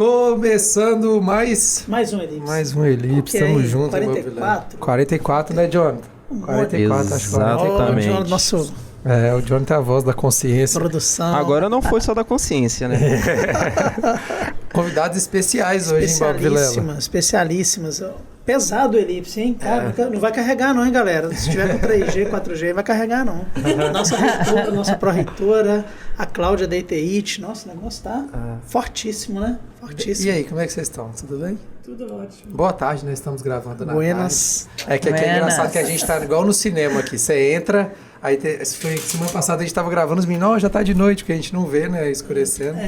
Começando mais um Elipse. Mais um Elipse, estamos juntos. 44? 44, né, Jonathan? 44, acho que 44. Exatamente. O Jonathan tem a voz da consciência. Produção. Agora não foi só da consciência, né? Convidados especiais hoje em Bob Vilela. Especialíssimas. Pesado o Elipse, hein? Não vai carregar não, hein, galera? Se tiver com 3G, 4G, não vai carregar não. Nossa pró-reitora, a Cláudia da ETIT. Nossa, o negócio tá fortíssimo, né? Fortíssimo. E aí, como é que vocês estão? Tudo bem? Tudo ótimo. Boa tarde, nós estamos gravando na Buenas. tarde. Aqui é engraçado que a gente tá igual no cinema aqui. Você entra, aí foi semana passada a gente tava gravando, os meninos, já tá de noite, porque a gente não vê, né, escurecendo.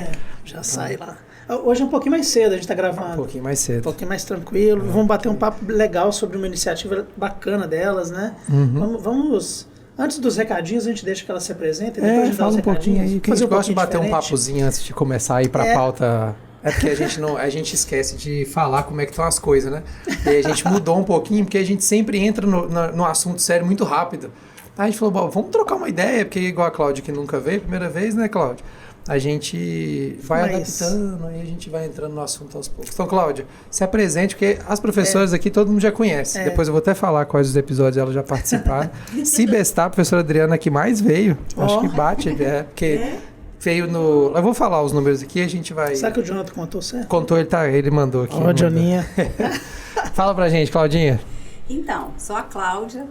Já sai lá. Hoje é um pouquinho mais cedo, a gente tá gravando. Um pouquinho mais cedo. Um pouquinho mais tranquilo. Vamos bater um papo legal sobre uma iniciativa bacana delas, né? Vamos... Antes dos recadinhos, a gente deixa que ela se apresente. Depois a gente fala um pouquinho aí. Que a gente gosta de bater diferente. um papozinho antes de começar a ir pra pauta. É porque a gente esquece de falar como é que estão as coisas, né? E aí a gente mudou um pouquinho, porque a gente sempre entra no assunto sério muito rápido. Aí a gente falou, vamos trocar uma ideia, porque igual a Cláudia que nunca veio, primeira vez, né, Cláudia? A gente vai adaptando, aí a gente vai entrando no assunto aos poucos. Então, Cláudia, se apresente, porque as professoras aqui todo mundo já conhece. Depois eu vou até falar quais os episódios elas já participaram. Se bestar, a professora Adriana que mais veio, acho que bate, porque... Veio no... Eu vou falar os números aqui, a gente vai... Será que o Jonathan contou certo? Contou, ele mandou aqui. Ó, Joninha. Fala pra gente, Claudinha. Então, sou a Cláudia,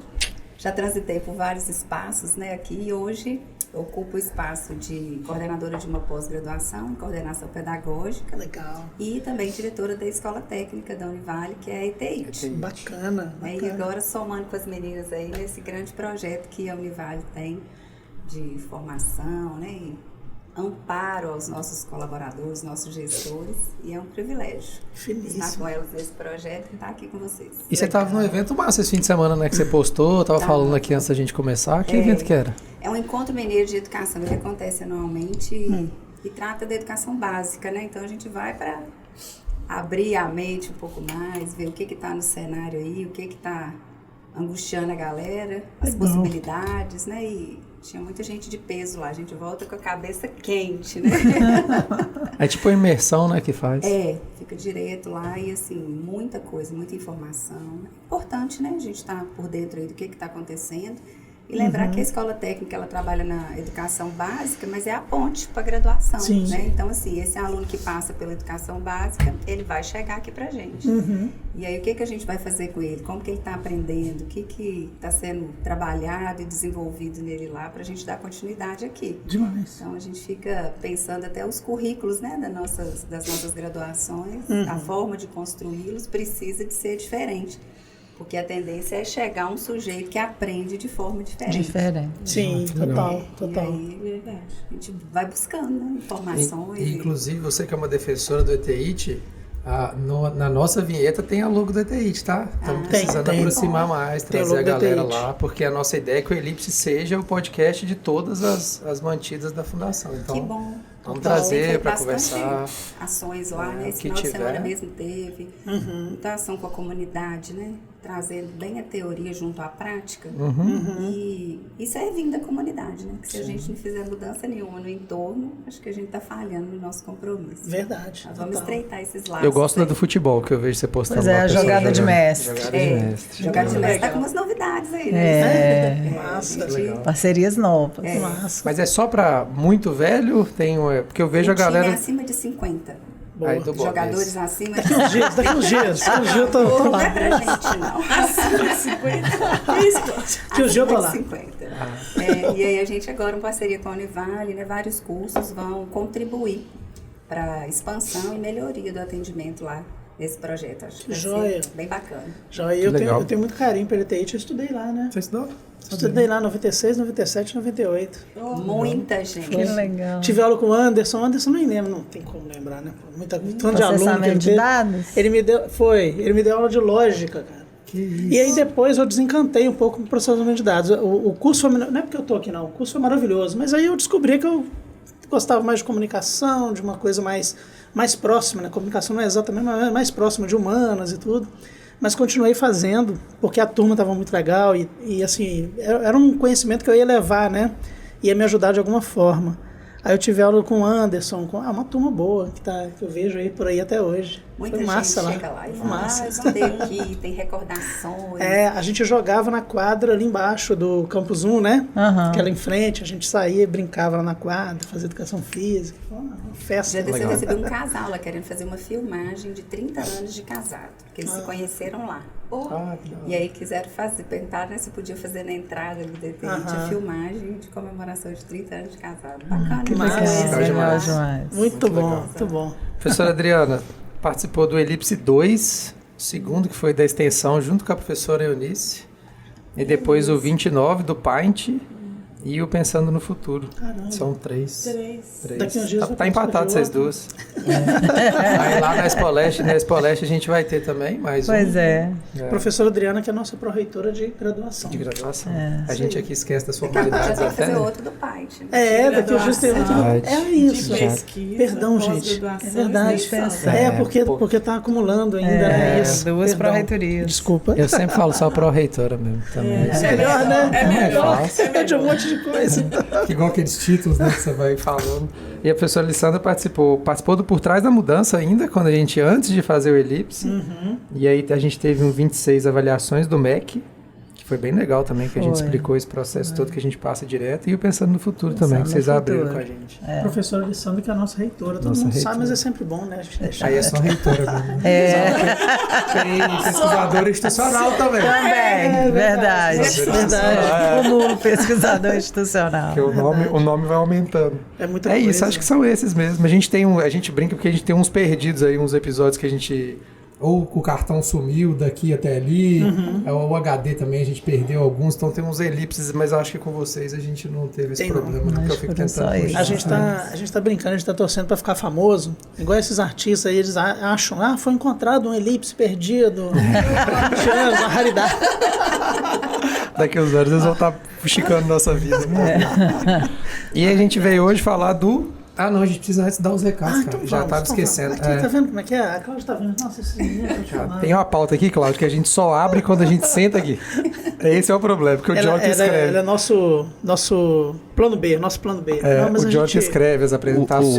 já transitei por vários espaços, né, aqui, e hoje ocupo o espaço de coordenadora de uma pós-graduação em coordenação pedagógica. Legal. E também diretora da Escola Técnica da Univale, que é a ETIT. Bacana. E agora somando com as meninas aí nesse grande projeto que a Univale tem de formação, né, e amparo aos nossos colaboradores, nossos gestores, e é um privilégio estar com elas nesse projeto e estar aqui com vocês. E você estava num evento massa esse fim de semana, né, que você postou, estava falando aqui antes da gente começar, que evento que era? É um encontro mineiro de educação, ele acontece anualmente e trata da educação básica, né, então a gente vai para abrir a mente um pouco mais, ver o que está no cenário aí, o que está angustiando a galera, as possibilidades, né, e tinha muita gente de peso lá, a gente volta com a cabeça quente, né? É tipo a imersão, né, que faz. Fica direto lá e assim, muita coisa, muita informação. É importante, né, a gente estar por dentro aí do que está acontecendo. E lembrar que a escola técnica, ela trabalha na educação básica, mas é a ponte para a graduação, né? Então, assim, esse aluno que passa pela educação básica, ele vai chegar aqui pra gente. E aí, o que a gente vai fazer com ele? Como que ele está aprendendo? O que está sendo trabalhado e desenvolvido nele lá para a gente dar continuidade aqui. Demais. Então, a gente fica pensando até os currículos, né, das nossas graduações, a forma de construí-los precisa de ser diferente. Porque a tendência é chegar um sujeito que aprende de forma diferente. Sim, total. E aí, a gente vai buscando, né, informações. Inclusive, você que é uma defensora do ETIT, na nossa vinheta tem a logo do ETIT, tá? Estamos precisando aproximar mais, trazer a galera lá, porque a nossa ideia é que o Elipse seja o podcast de todas as mantidas da Fundação. Então, que bom. Vamos trazer para conversar. Ações lá, né? Esse final de semana mesmo teve. Muita ação com a comunidade, né? Trazendo bem a teoria junto à prática. E servindo a comunidade, né? Que se a gente não fizer mudança nenhuma no entorno, acho que a gente está falhando no nosso compromisso. Verdade. Nós vamos estreitar esses laços. Eu gosto do futebol, que eu vejo você postando. Pois é, a jogada de mestre. Jogada de mestre. Tá com umas novidades aí, né? Massa. Parcerias novas. Massa. Mas é só para muito velho? Porque eu vejo a galera... time acima de 50. Jogadores acima de 50. Daqui uns dias eu tô lá. Não é pra gente, não. Acima de 50. Que o dia eu tô lá. 50. E aí a gente agora, em parceria com a Univale, né, vários cursos vão contribuir para a expansão e melhoria do atendimento lá nesse projeto. Acho que vai ser bem bacana. Joia, eu tenho muito carinho pelo ETIT, eu estudei lá, né? Você estudou? Estudei lá 96, 97, 98. Muita gente. Que legal. Tive aula com o Anderson nem lembro, não tem como lembrar, né? Tanto de aluno que ele de dados? Ele me deu aula de lógica, cara. E aí depois eu desencantei um pouco com o processamento de dados. O curso foi, não é porque eu tô aqui não, o curso foi maravilhoso, mas aí eu descobri que eu gostava mais de comunicação, de uma coisa mais próxima, né? Comunicação não é exatamente, mas mais próxima de humanas e tudo. Mas continuei fazendo, porque a turma estava muito legal e assim, era um conhecimento que eu ia levar, né? Ia me ajudar de alguma forma. Aí eu tive aula com o Anderson, com uma turma boa que eu vejo aí por aí até hoje. Muita Foi gente massa lá. chega lá e Foi fala, massa. eu andei aqui, tem recordações. A gente jogava na quadra ali embaixo do Campus 1, né? Aham. Aquela em frente, a gente saía e brincava lá na quadra, fazia educação física. Foi uma festa. Já Legal. recebi um casal lá querendo fazer uma filmagem de 30 anos de casado, porque eles se conheceram lá. E aí quiseram perguntaram, né, se podia fazer na entrada ali a filmagem de comemoração de 30 anos de casado. Bacana, que demais. massa. Legal demais. Muito bom, legal. muito bom. Professora Adriana, participou do Elipse 2, segundo que foi da extensão, junto com a professora Eunice. E depois o 29 do Paint e o Pensando no Futuro. Caramba. São 3. Daqui uns dias eu Tá vou empatado participar vocês de duas. Aí lá na Expo Leste a gente vai ter também mais Pois é. Professora Adriana, que é a nossa pró-reitora de graduação. de graduação. É. A gente aqui esquece das Daqui a pouco já formalidades tem que até, fazer né? outro do Paint. Daqui uns dias tem outro. É isso. De pesquisa, Perdão, gente. pós-graduação, É verdade. extensão. Porque tá acumulando ainda, né? Isso. Duas Perdão. pró-reitorias. Desculpa. Eu sempre falo só pró-reitora mesmo também. Melhor, né? É melhor. É de um monte de coisa. Igual aqueles títulos, né, que você vai falando. E a professora Lissandra participou do Por Trás da Mudança ainda, antes de fazer o Elipse. E aí a gente teve 26 avaliações do MEC, que foi bem legal também, que a gente Foi. explicou esse processo todo que a gente passa direto. E o Pensando no Futuro também, que vocês no abriram futuro. com a gente. Professora Alessandra, que é a nossa reitora. Todo Nossa mundo reitora. sabe, mas é sempre bom, né? A gente deixar. Aí é só reitora mesmo. Tem pesquisadora institucional também. Também, verdade. Como pesquisador institucional. Porque o nome vai aumentando. É muita É coisa. isso, acho que são esses mesmo. A gente brinca porque a gente tem uns perdidos aí, uns episódios que a gente... Ou o cartão sumiu daqui até ali, o HD também a gente perdeu alguns, então tem uns elipses, mas eu acho que com vocês a gente não teve esse Tem problema, não. porque eu Acho fico que foi tentando só isso. puxar. A gente tá brincando, a gente tá torcendo pra ficar famoso. Igual esses artistas aí, eles acham, foi encontrado um elipse perdido. Tirando uma raridade. Daqui a uns anos eles vão estar fuxicando nossa vida. Né? E a gente veio hoje falar do... Ah, não, a gente precisa antes dar os recados, cara. Já tava esquecendo. Aqui, tá vendo como é que é? A Cláudia tá vendo. Nossa, esses meninos estão te falando. Tem uma pauta aqui, Cláudio, que a gente só abre quando a gente senta aqui. Esse é o problema, porque o John que escreve. Ela é nosso plano B, nosso plano B. É, Não, mas o a John gente- que escreve as apresentações.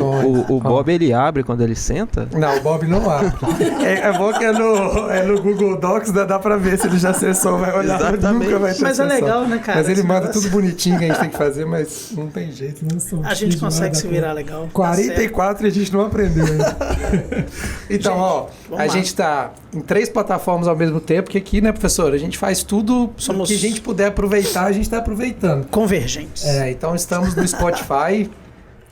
O Bob, ele abre quando ele senta? Não, o Bob não abre. É bom que é no Google Docs, dá pra ver se ele já acessou, vai olhar, mas Exatamente. nunca vai ter Mas é acessado. legal, né, cara? Mas ele esse manda negócio. tudo bonitinho que a gente tem que fazer, mas não tem jeito. Não A gente consegue se virar legal. Tá certo. 44 e a gente não aprendeu ainda. Então, ó, vamos a lá. gente tá em 3 plataformas ao mesmo tempo, que aqui, né, professor, a gente faz tudo Somos- que a gente puder aproveitar, a gente tá aproveitando. Convergentes. Então estamos no Spotify,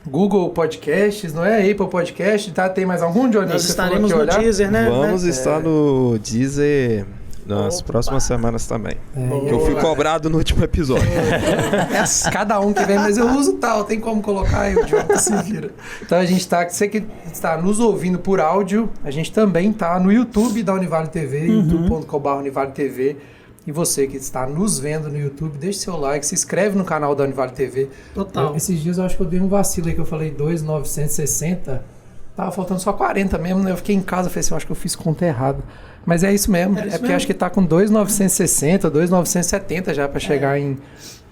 Google Podcasts, não é? Apple Podcast, tá? Tem mais algum, Johnny? Nós Você falou estaremos que ia no olhar? Deezer, né? Vamos né? estar no Deezer nas Opa. próximas semanas também. É, Eu fui cobrado no último episódio. Cada um que vem, mas eu uso tal, tem como colocar aí, o Diogo se vira. Então a gente tá, você que está nos ouvindo por áudio, a gente também tá no YouTube da Univale TV, youtube.com/Univale TV. E você que está nos vendo no YouTube, deixe seu like, se inscreve no canal da Univale TV. Total. Esses dias eu acho que eu dei um vacilo aí que eu falei 2.960. Tava faltando só 40 mesmo, né? Eu fiquei em casa e falei assim, eu acho que eu fiz conta errada. Mas é isso mesmo. Era isso Porque mesmo? acho que tá com 2.960, 2.970 já para chegar em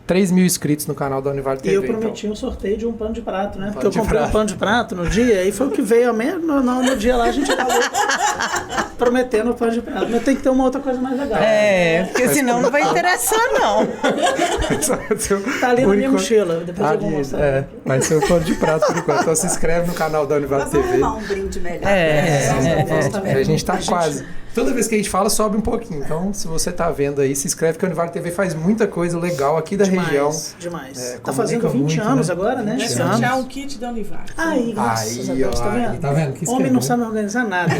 3 mil inscritos no canal da Univale E TV. eu prometi um sorteio de um pano de prato, né? Porque Pano de eu comprei prato. um pano de prato no dia e foi o que veio mesmo. No dia lá a gente acabou prometendo o pano de prato. Mas tem que ter uma outra coisa mais legal. Porque senão não vai interessar, não. Tá ali na Por minha enquanto- mochila. Depois eu vou Ali, mostrar. vai ser o pano de prato por enquanto. Então se inscreve no canal da Univale Nós vamos TV. arrumar um brinde melhor. A gente tá quase. Toda vez que a gente fala, sobe um pouquinho. Então, se você tá vendo aí, se inscreve que a Univale TV faz muita coisa legal aqui da região. Demais. É, Tá fazendo comunica 20 muito, anos né? agora, né? 20 Vai 20 anos. sortear um kit da Univale. Aí, graças a Aí, Deus, ó, tá aí, vendo? tá vendo? Que isso Homem que é não bom. sabe organizar nada.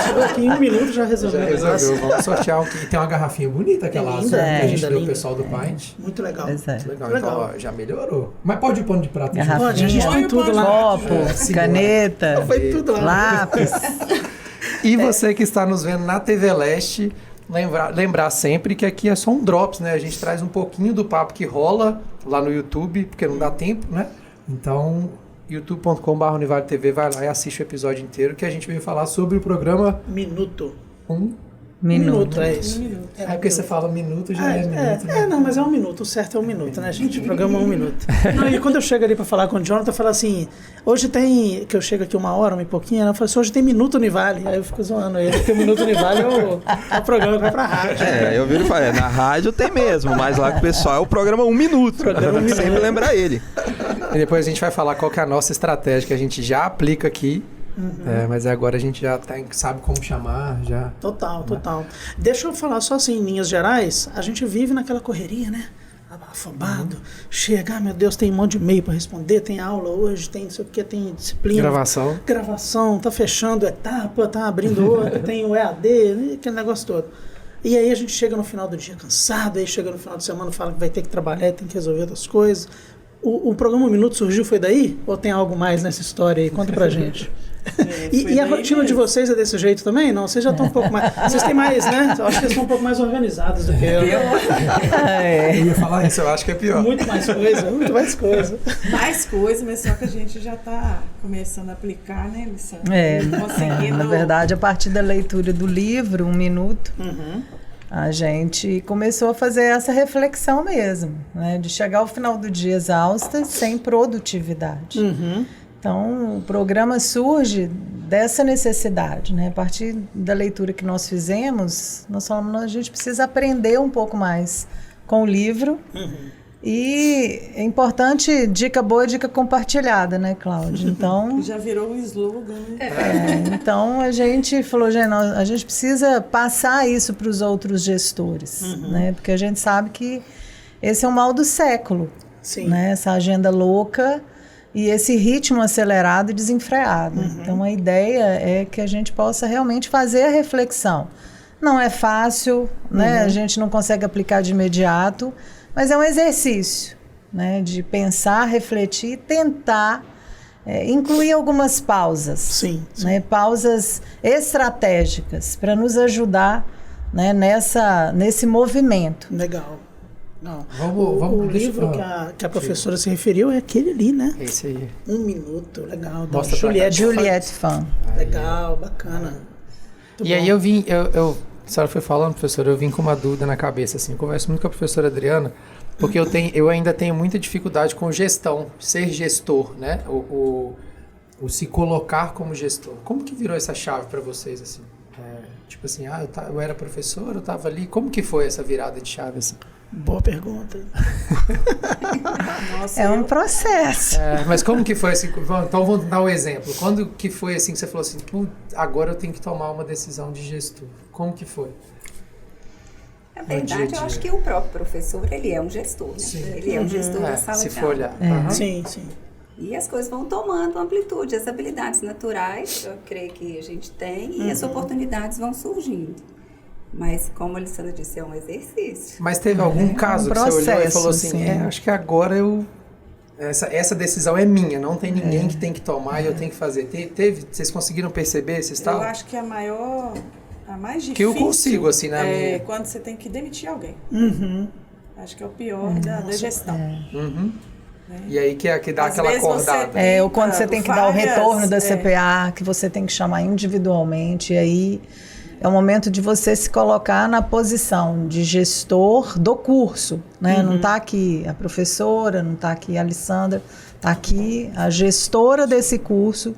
Chegou aqui em 1 minuto já resolveu. Já o negócio. resolveu. Vamos sortear um que tem uma garrafinha bonita, aquela azul Linda, que a gente linda, deu linda. pro pessoal do Pint. Muito legal. Pois é. Legal, Legal. então ó, já melhorou. Mas pode o pano de prato. Garrafinha. junto? Pode, a gente põe tudo lá. Copo, Segura. caneta, Foi tudo lá. lápis. E você que está nos vendo na TV Leste, lembrar sempre que aqui é só um drops, né? A gente traz um pouquinho do papo que rola lá no YouTube, porque não dá tempo, né? Então, youtube.com/Univale TV, vai lá e assiste o episódio inteiro, que a gente veio falar sobre o programa Minuto. Minuto. É isso. É porque você fala minuto, já é minuto. Né? Não, mas é 1 minuto. O certo é 1 minuto, né, gente? O programa é 1 minuto. Não, e quando eu chego ali pra falar com o Jonathan, eu falo assim, hoje tem, que eu chego aqui 1 hora, 1 e pouquinho, eu falo assim, hoje tem Minuto Univale. Aí eu fico zoando ele, porque o Minuto Univale é o programa que vai pra rádio. Eu vi ele falar, na rádio tem mesmo, mas lá com o pessoal é o programa 1 minuto. Tem que sempre lembrar ele. E depois a gente vai falar qual que é a nossa estratégia que a gente já aplica aqui. Mas agora a gente já sabe como chamar, já. Total. Deixa eu falar só assim, em linhas gerais, a gente vive naquela correria, né? Afobado, chega, meu Deus, tem um monte de e-mail para responder, tem aula hoje, tem não sei o que, tem disciplina. Gravação, tá fechando etapa, tá abrindo outra, tem o EAD, aquele negócio todo. E aí a gente chega no final do dia cansado, aí chega no final de semana e fala que vai ter que trabalhar, tem que resolver outras coisas. O programa 1 Minuto surgiu, foi daí? Ou tem algo mais nessa história aí? Conta pra gente. E a rotina mesmo de vocês é desse jeito também? Não, vocês já estão um pouco mais... Vocês têm mais, né? Eu acho que eles estão um pouco mais organizados do que eu. Eu ia falar isso, eu acho que é pior. Muito mais coisa. Mais coisa, mas só que a gente já está começando a aplicar, né, Alessandra? Na verdade, a partir da leitura do livro, 1 minuto, a gente começou a fazer essa reflexão mesmo, né? De chegar ao final do dia exausta, sem produtividade. Então, o programa surge dessa necessidade, né? A partir da leitura que nós fizemos, nós falamos, a gente precisa aprender um pouco mais com o livro. E é importante, dica boa, dica compartilhada, né, Cláudia? Então, já virou um slogan, né? Então, a gente falou, gente, a gente precisa passar isso para os outros gestores, né? Porque a gente sabe que esse é o mal do século, né? Essa agenda louca e esse ritmo acelerado e desenfreado. Então, a ideia é que a gente possa realmente fazer a reflexão. Não é fácil, né? A gente não consegue aplicar de imediato, mas é um exercício, né? De pensar, refletir e tentar incluir algumas pausas. Né? Pausas estratégicas para nos ajudar, né? Nesse movimento. Legal. Não. Vamos o livro que a professora se referiu é aquele ali, né? Esse aí. 1 minuto, legal. Mostra Juliette Fan. Legal, bacana. E aí eu vim, a senhora foi falando, professora, eu vim com uma dúvida na cabeça, assim, eu converso muito com a professora Adriana, porque eu ainda tenho muita dificuldade com gestão, ser gestor, né? O se colocar como gestor. Como que virou essa chave para vocês, assim? Tipo assim, eu era professor, eu estava ali, como que foi essa virada de chave, assim? Boa pergunta. Nossa, um processo. Mas como que foi assim? Então vamos dar um exemplo. Quando que foi assim que você falou assim, agora eu tenho que tomar uma decisão de gestor? Como que foi? Na verdade, eu acho que o próprio professor, ele é um gestor, né? Ele é um gestor da sala de aula. Se for olhar. Sim. E as coisas vão tomando amplitude, as habilidades naturais, eu creio que a gente tem, e as oportunidades vão surgindo. Mas, como a Alessandra disse, é um exercício. Mas teve algum caso que você olhou e falou assim, acho que agora essa decisão é minha, não tem ninguém que tem que tomar e eu tenho que fazer. Vocês conseguiram perceber esse estado? Eu acho que a mais difícil... Que eu consigo, assim, na minha... quando você tem que demitir alguém. Acho que é o pior da gestão. E aí que dá Às aquela vezes acordada. Ou quando você tem que dar o retorno da CPA, que você tem que chamar individualmente, e aí é o momento de você se colocar na posição de gestor do curso, né? Não está aqui a professora, não está aqui a Alessandra, está aqui a gestora desse curso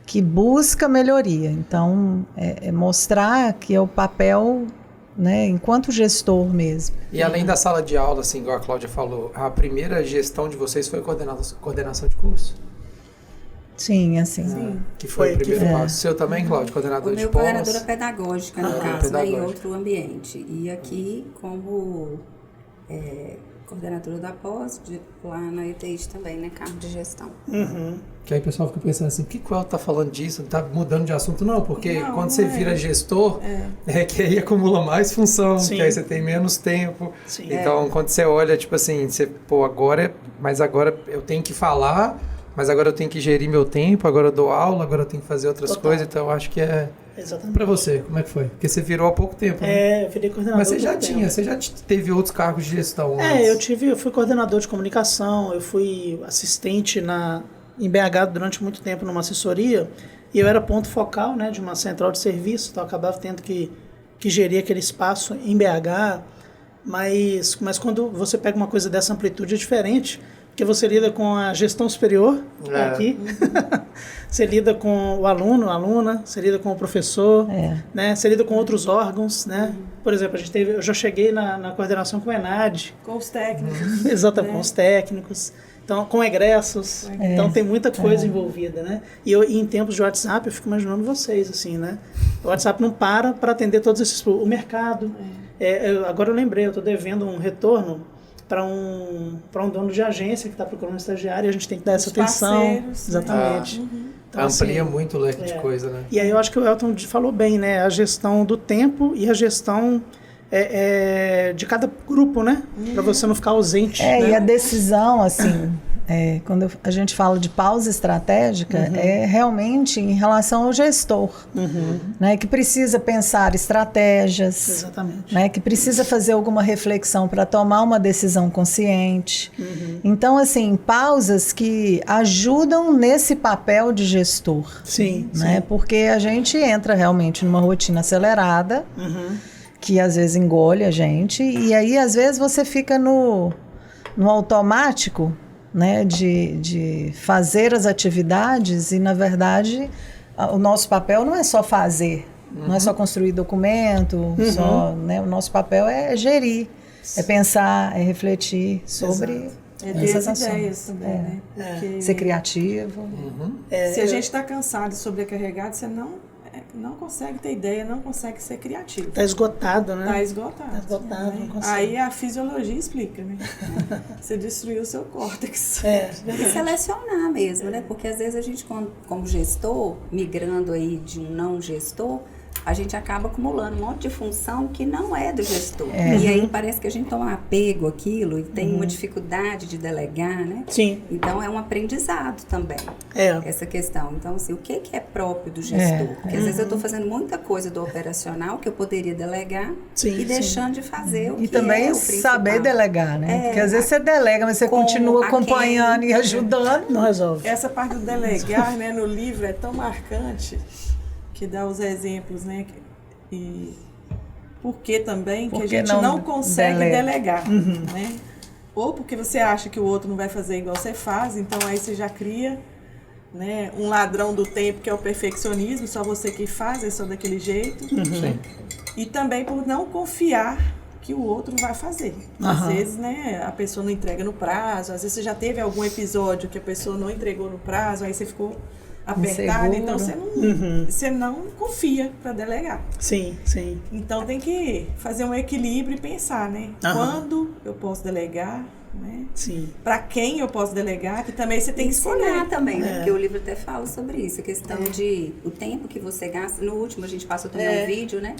que busca melhoria. Então, é mostrar que é o papel, né, enquanto gestor mesmo. E além da sala de aula, assim, igual a Cláudia falou, a primeira gestão de vocês foi coordenação de curso? Sim, assim. Que foi o primeiro passo. O seu também, Cláudio, coordenador de pós? Coordenadora pedagógica, no caso, né, em outro ambiente. E aqui, como coordenadora da pós, lá na ETIs também, né, cargo de gestão. Que aí o pessoal fica pensando assim, por que o Elton tá falando disso? Não tá mudando de assunto? Não, porque quando você vira gestor, que aí acumula mais função, que aí você tem menos tempo. Então, quando você olha, tipo assim, agora eu tenho que falar, mas agora eu tenho que gerir meu tempo, agora eu dou aula, agora eu tenho que fazer outras coisas, então eu acho que Exatamente. Pra você, como é que foi? Porque você virou há pouco tempo, né? Eu virei coordenador. Mas você já teve outros cargos de gestão antes? Eu fui coordenador de comunicação, eu fui assistente em BH durante muito tempo numa assessoria, e eu era ponto focal, né, de uma central de serviço, então eu acabava tendo que que gerir aquele espaço em BH, mas quando você pega uma coisa dessa amplitude é diferente, porque você lida com a gestão superior, aqui, você lida com o aluno, a aluna, você lida com o professor, né? Você lida com outros órgãos, né? Por exemplo, eu já cheguei na coordenação com o ENAD. Com os técnicos. Exatamente, com os técnicos. Então, com egressos. Então, tem muita coisa envolvida, né? E em tempos de WhatsApp, eu fico imaginando vocês, assim, né? O WhatsApp não para atender todos esses... O mercado. Agora eu lembrei, eu estou devendo um retorno para um dono de agência que está procurando um estagiário, e a gente tem que dar essa atenção. Parceiros, exatamente. Né? Então, amplia assim, muito o leque de coisa, né? E aí eu acho que o Elton falou bem, né? A gestão do tempo e a gestão de cada grupo, né? Para você não ficar ausente. Né? E a decisão, assim, quando a gente fala de pausa estratégica, é realmente em relação ao gestor, né? Que precisa pensar estratégias, exatamente, né? Que precisa fazer alguma reflexão para tomar uma decisão consciente. Então, assim, pausas que ajudam nesse papel de gestor. Sim, né? sim. Porque a gente entra realmente numa rotina acelerada, que às vezes engole a gente, e aí às vezes você fica no automático, né, de fazer as atividades, e na verdade o nosso papel não é só fazer, não é só construir documento, né, o nosso papel é gerir, é pensar, é refletir sobre essas ter ações. ideias também, né? Porque ser criativo. se a gente está cansado e sobrecarregado, você não consegue ter ideia, não consegue ser criativo. Tá esgotado, né? Tá esgotado. Tá esgotado, não consegue. Aí a fisiologia explica, né? Você destruiu o seu córtex. E selecionar mesmo, né? Porque às vezes a gente, como gestor, migrando aí de um não gestor, a gente acaba acumulando um monte de função que não é do gestor. E aí parece que a gente toma um apego àquilo e tem uma dificuldade de delegar, né? Sim. Então é um aprendizado também, essa questão. Então, assim, o que é próprio do gestor? Porque às vezes eu estou fazendo muita coisa do operacional que eu poderia delegar e deixando de fazer o que também é o principal. saber delegar, né? Porque às vezes você delega, mas você continua acompanhando e ajudando. Não resolve. Essa parte do delegar, né, no livro é tão marcante, que dá os exemplos, né? E por que também que a gente não consegue delegar, né? Ou porque você acha que o outro não vai fazer igual você faz, então aí você já cria, né, um ladrão do tempo, que é o perfeccionismo, só você que faz, é só daquele jeito. E também por não confiar que o outro vai fazer. Às vezes, né, a pessoa não entrega no prazo, às vezes você já teve algum episódio que a pessoa não entregou no prazo, aí você ficou apertado, então você não confia para delegar. Sim, sim. Então tem que fazer um equilíbrio e pensar, né? Quando eu posso delegar, né? Sim. Para quem eu posso delegar, que também você tem que escolher também, né? Porque o livro até fala sobre isso, a questão de o tempo que você gasta. No último a gente passou também um vídeo, né?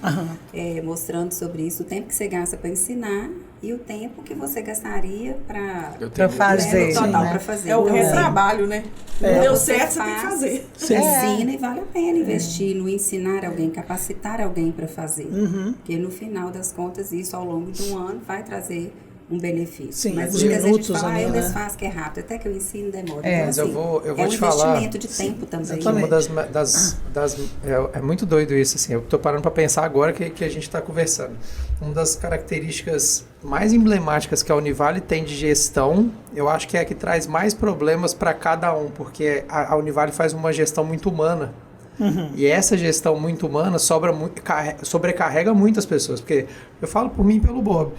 Mostrando sobre isso, o tempo que você gasta para ensinar e o tempo que você gastaria para fazer. Total, para fazer. É o então, retrabalho, né? Não deu certo, você tem que fazer. Ensina e vale a pena investir no ensinar alguém, capacitar alguém para fazer. Porque no final das contas, isso ao longo de um ano vai trazer um benefício. Sim, mas os muitas vezes a gente minutos fala, ali, eu né? desfaço que é rápido, até que eu ensino demora. Mas então, eu vou um te falar. investimento de tempo também. Exatamente. Uma é muito doido isso, assim. Eu tô parando para pensar agora que a gente está conversando. Uma das características mais emblemáticas que a Univale tem de gestão, eu acho que é a que traz mais problemas para cada um, porque a Univale faz uma gestão muito humana. E essa gestão muito humana sobrecarrega muitas pessoas, porque eu falo por mim e pelo Bob.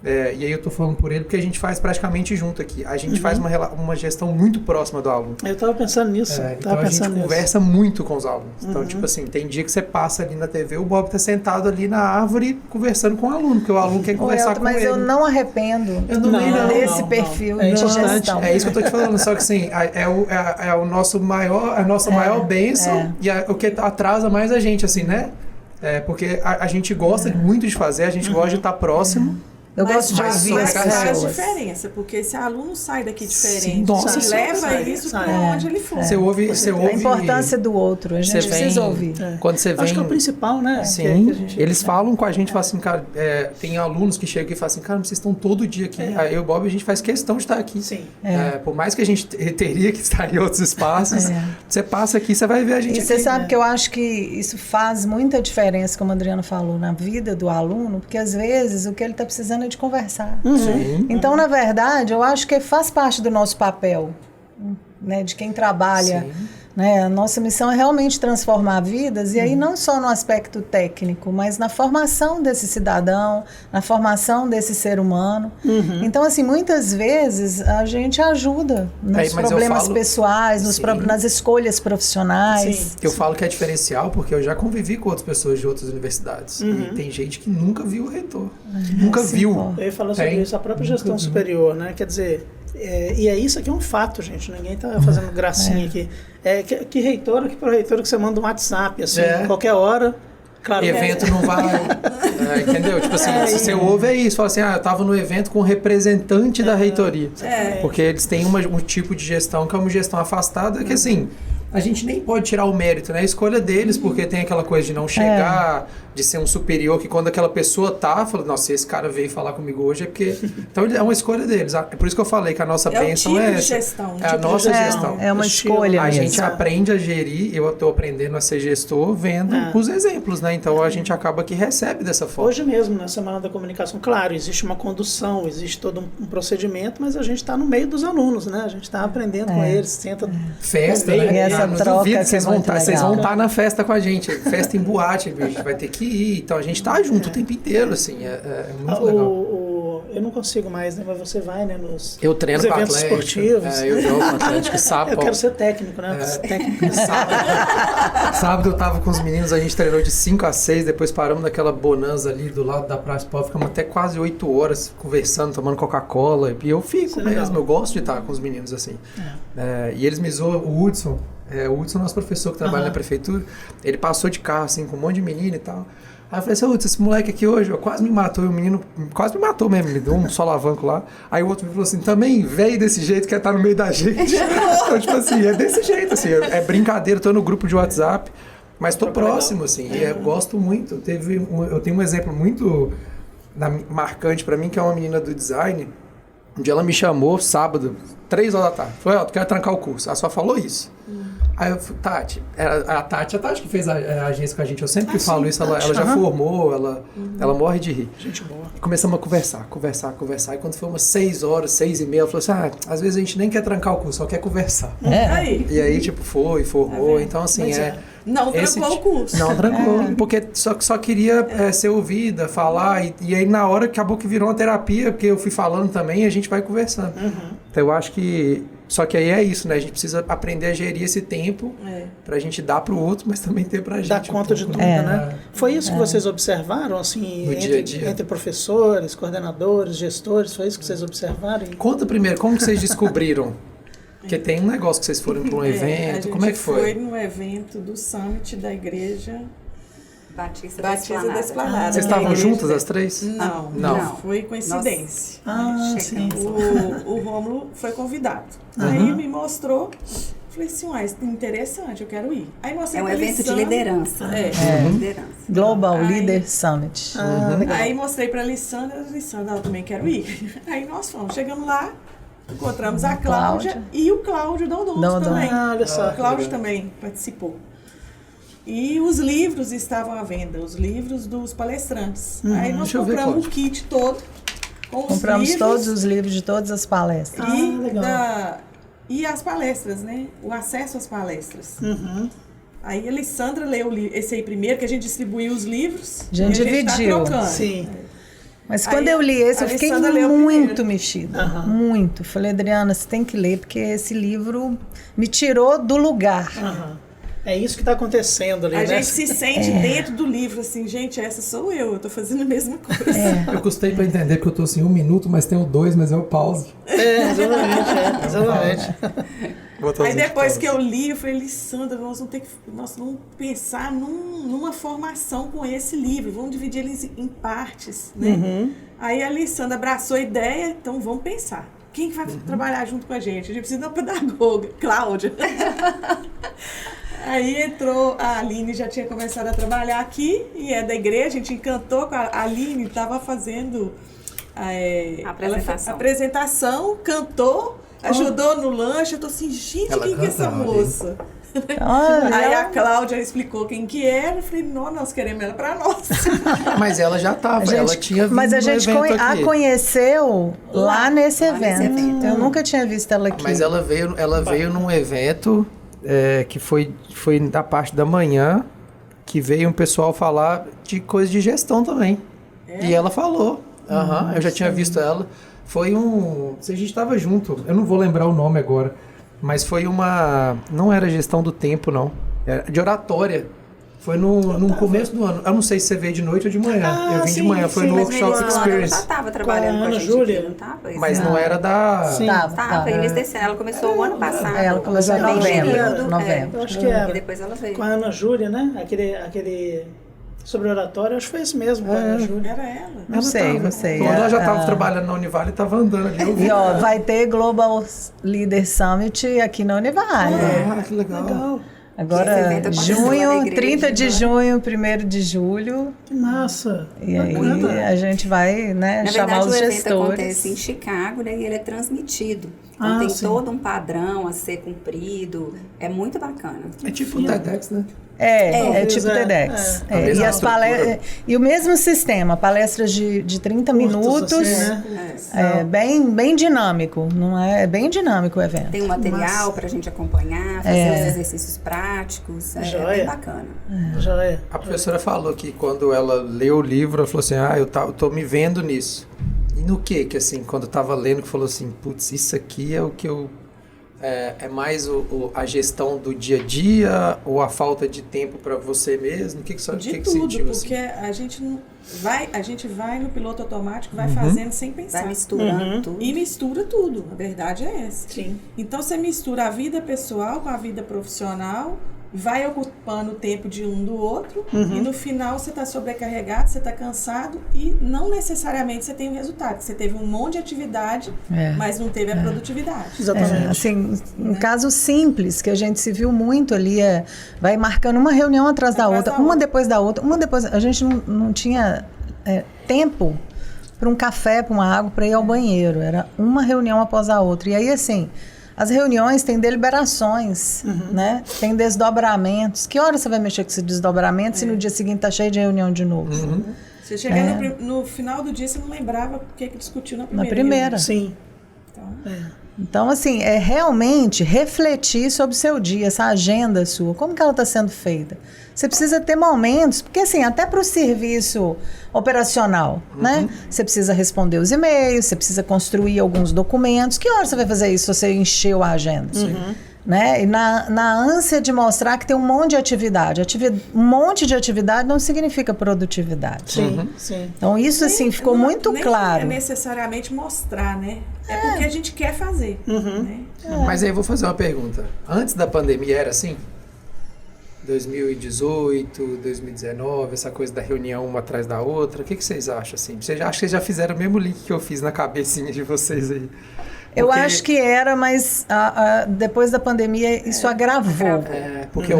E aí eu tô falando por ele porque a gente faz praticamente junto aqui. A gente faz uma gestão muito próxima do aluno. Eu tava pensando nisso. Então a gente conversa muito com os alunos. Então, tipo assim, tem dia que você passa ali na TV, o Bob tá sentado ali na árvore conversando com o aluno, porque o aluno quer conversar com ele. Mas eu não arrependo desse perfil de gestão. É isso que eu tô te falando, só que assim, é o nosso maior, a nossa maior bênção e o que atrasa mais a gente, assim, né? Porque a gente gosta muito de fazer, a gente gosta de estar próximo. Eu gosto de ouvir as pessoas. Faz diferença, porque esse aluno sai daqui diferente. Sim, nossa, leva isso para onde ele for. Você ouve a importância do outro, a gente precisa ouvir. Quando você vem... Acho que é o principal, né? Sim, eles falam com a gente, falam assim, cara, tem alunos que chegam e falam assim, cara, vocês estão todo dia aqui. Aí eu e o Bob, a gente faz questão de estar aqui. Sim. Por mais que a gente teria que estar em outros espaços, você passa aqui, você vai ver a gente aqui. E você sabe que eu acho que isso faz muita diferença, como a Adriana falou, na vida do aluno, porque às vezes o que ele está precisando é de conversar. Sim. Então, na verdade, eu acho que faz parte do nosso papel, né, de quem trabalha. Né? A nossa missão é realmente transformar vidas, e aí não só no aspecto técnico, mas na formação desse cidadão, na formação desse ser humano. Então, assim, muitas vezes a gente ajuda nos problemas pessoais, nas escolhas profissionais. Sim. Eu falo que é diferencial porque eu já convivi com outras pessoas de outras universidades. E tem gente que nunca viu o reitor. Nunca viu. Eu ia falar sobre isso, a própria gestão superior, né? Quer dizer... e isso aqui é um fato, gente. Ninguém está fazendo gracinha aqui. Que reitor, que pro reitor que você manda um WhatsApp, assim, qualquer hora. Claro, evento não vai. Entendeu? Tipo assim, se você ouve é isso. Fala assim, eu estava no evento com um representante da reitoria. Porque eles têm um tipo de gestão que é uma gestão afastada, que assim, a gente nem pode tirar o mérito, né? A escolha deles, porque tem aquela coisa de não chegar, de ser um superior, que quando aquela pessoa fala, nossa, se esse cara veio falar comigo hoje é porque... Então é uma escolha deles. É por isso que eu falei que a nossa bênção é essa. Gestão, a nossa gestão. É uma escolha. A gente aprende a gerir, eu estou aprendendo a ser gestor vendo os exemplos, né? Então a gente acaba que recebe dessa forma. Hoje mesmo, na Semana da Comunicação, claro, existe uma condução, existe todo um procedimento, mas a gente está no meio dos alunos, né? A gente está aprendendo com eles, senta... Festa, né? Essa troca que vocês vão estar na festa com a gente. Festa em boate, a gente vai ter que ir. Então a gente tá junto o tempo inteiro, assim. É muito legal. Eu não consigo mais, né? Mas você vai, né? Eu treino para eventos esportivos. Eu jogo com Atlético sábado. Eu quero ser técnico, né? Técnico. Sábado eu tava com os meninos, a gente treinou de 5 a 6, depois paramos naquela bonança ali do lado da Praça Pó, ficamos até quase 8 horas conversando, tomando Coca-Cola. E eu fico mesmo, eu gosto de estar com os meninos assim. E eles me zoam, o Hudson, nosso professor que trabalha na prefeitura, ele passou de carro assim com um monte de menino e tal. Aí eu falei assim, Hudson, esse moleque aqui hoje quase me matou. E o menino quase me matou mesmo, me deu um solavanco lá. Aí o outro me falou assim, também veio desse jeito, quer estar no meio da gente. Então, tipo assim, é desse jeito, assim, é brincadeira, tô no grupo de WhatsApp, mas tô próximo, assim, e eu gosto muito. Eu tenho um exemplo muito marcante pra mim, que é uma menina do design. Um dia ela me chamou, sábado, 3 horas da tarde. Falei, tu quer trancar o curso? Ela só falou isso. Aí eu falei, Tati, a Tati que fez a agência com a gente, eu sempre que falo isso, ela já formou, ela morre de rir. Gente boa. E começamos a conversar, e quando foi umas 6 horas, 6h30, ela falou assim, às vezes a gente nem quer trancar o curso, só quer conversar. E aí, tipo, formou, então assim, não trancou o curso. Não trancou, porque só queria ser ouvida, falar, e aí na hora acabou que virou uma terapia, porque eu fui falando também e a gente vai conversando. Então eu acho que... Só que aí é isso, né? A gente precisa aprender a gerir esse tempo pra gente dar pro outro, mas também ter pra gente. Dar conta de tudo, né? Foi isso que vocês observaram, assim, entre professores, coordenadores, gestores? Foi isso que vocês observaram? Conta primeiro, como que vocês descobriram? Porque tem um negócio que vocês foram para um evento, como é que foi? A gente foi no evento do Summit da Igreja Batista da Esplanada. Vocês estavam juntas as 3? Não. Foi coincidência. Sim. O Rômulo foi convidado. Aí me mostrou. Falei assim, interessante, eu quero ir. Aí mostrei um evento de liderança. Liderança. Global Leader Summit. Aí mostrei para a Lissandra, eu também quero ir. Aí nós fomos, chegamos lá, encontramos a Cláudia e o Cláudio Dondon também. Olha só. O Cláudio também participou. E os livros estavam à venda, os livros dos palestrantes. Aí nós compramos o kit todo. Compramos todos os livros de todas as palestras. E as palestras, né? O acesso às palestras. Aí a Alessandra leu esse aí primeiro, que a gente distribuiu os livros. A gente dividiu. Sim. Mas quando eu li esse, eu fiquei muito mexida. Muito. Falei, Adriana, você tem que ler, porque esse livro me tirou do lugar. É isso que está acontecendo ali, A né? gente se sente dentro do livro, assim, gente, essa sou eu tô fazendo a mesma coisa. Eu custei para entender que eu tô assim 1 minuto, mas tenho 2, mas eu pauso. Exatamente. Aí depois que eu li, eu falei, Lissandra, nós vamos pensar numa formação com esse livro, vamos dividir eles em partes, né? Aí a Lissandra abraçou a ideia, então vamos pensar. Quem que vai trabalhar junto com a gente? A gente precisa de uma pedagoga, Cláudia. Aí entrou, a Aline já tinha começado a trabalhar aqui, e é da igreja, a gente encantou com a Aline, estava fazendo apresentação, cantou, ajudou no lanche, eu tô assim, gente, quem que é essa moça? Aí a Cláudia explicou quem que era, eu falei, não, nós queremos ela para nós. Mas ela já estava, ela tinha vindo. Mas a gente a conheceu lá nesse evento. Eu nunca tinha visto ela aqui. Mas ela veio num evento que foi da parte da manhã, que veio um pessoal falar de coisa de gestão também. E ela falou. Eu já tinha visto ela. Foi se a gente estava junto, eu não vou lembrar o nome agora, mas foi não era gestão do tempo, não. Era de oratória. Foi no começo do ano. Eu não sei se você veio de noite ou de manhã. Eu vim de manhã, foi no Workshop Experience. Ela estava trabalhando com a gente Júlia. aqui, não estava? Mas não era da... Estava, início desse ano. Ela começou o ano passado. Ela começou em novembro. Eu acho que era. E depois ela veio. Com a Ana Júlia, né? Aquele sobre oratório, acho que foi esse mesmo. Com a Ana Júlia. Era ela. Não sei. Quando ela já estava trabalhando na Univale, estava andando ali. E ó, vai ter Global Leader Summit aqui na Univale. Que legal. Agora, junho, 30 de junho, 1º de julho. Que massa. E aí a gente vai, né, chamar os gestores. O evento acontece em Chicago, né, e ele é transmitido. Então tem todo um padrão a ser cumprido. É muito bacana. É tipo o TEDx, né? É tipo TEDx. E as palestras, e o mesmo sistema, palestras de 30 minutos. Assim, né? Bem dinâmico, não é? É bem dinâmico o evento. Tem um material para a gente acompanhar, fazer os exercícios práticos. É bem bacana. Joia. A professora falou que quando ela leu o livro, ela falou assim, eu tô me vendo nisso. E no que assim, quando eu tava lendo, que falou assim, putz, isso aqui é o que eu... É mais a gestão do dia a dia ou a falta de tempo para você mesmo? O que você sentiu? Porque a gente vai no piloto automático, vai fazendo sem pensar. Vai misturando tudo. E mistura tudo, a verdade é essa. Sim. Então você mistura a vida pessoal com a vida profissional, vai ocupando o tempo de um do outro, e no final você está sobrecarregado, você está cansado e não necessariamente você tem o resultado. Você teve um monte de atividade, mas não teve a produtividade. Exatamente. Assim, um caso simples que a gente se viu muito ali vai marcando uma reunião atrás da outra, uma depois da outra, a gente não tinha tempo para um café, para uma água, para ir ao banheiro. Era uma reunião após a outra. E aí, assim... As reuniões têm deliberações, né? Tem desdobramentos. Que hora você vai mexer com esse desdobramento se no dia seguinte tá cheio de reunião de novo? Você chega no final do dia, você não lembrava o que discutiu na primeira. Sim. Então, assim, é realmente refletir sobre o seu dia, essa agenda sua. Como que ela está sendo feita? Você precisa ter momentos, porque assim, até para o serviço operacional, né? Você precisa responder os e-mails, você precisa construir alguns documentos. Que hora você vai fazer isso se você encheu a agenda? Né? E na ânsia de mostrar que tem um monte de atividade. Um monte de atividade não significa produtividade. Sim. Então, isso assim ficou muito claro. Não é necessariamente mostrar, né? É porque a gente quer fazer. Né? Mas aí eu vou fazer uma pergunta. Antes da pandemia era assim? 2018, 2019, essa coisa da reunião uma atrás da outra. O que vocês acham? Assim? Acho que vocês já fizeram o mesmo link que eu fiz na cabecinha de vocês aí. Eu acho que era, mas depois da pandemia isso agravou. Porque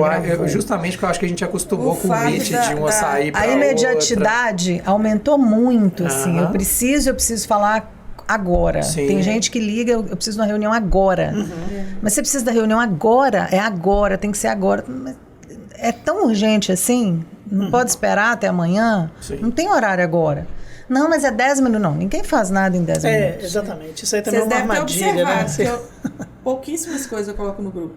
justamente porque eu acho que a gente acostumou com o convite de uma sair para outra. A imediatidade aumentou muito, assim. Eu preciso falar agora. Sim. Tem gente que liga, eu preciso de uma reunião agora. Mas você precisa da reunião agora, tem que ser agora. É tão urgente assim, não pode esperar até amanhã, não tem horário agora. Não, mas é 10 minutos. Não, ninguém faz nada em 10 minutos. Exatamente. Isso aí também é uma armadilha, né? Pouquíssimas coisas eu coloco no grupo.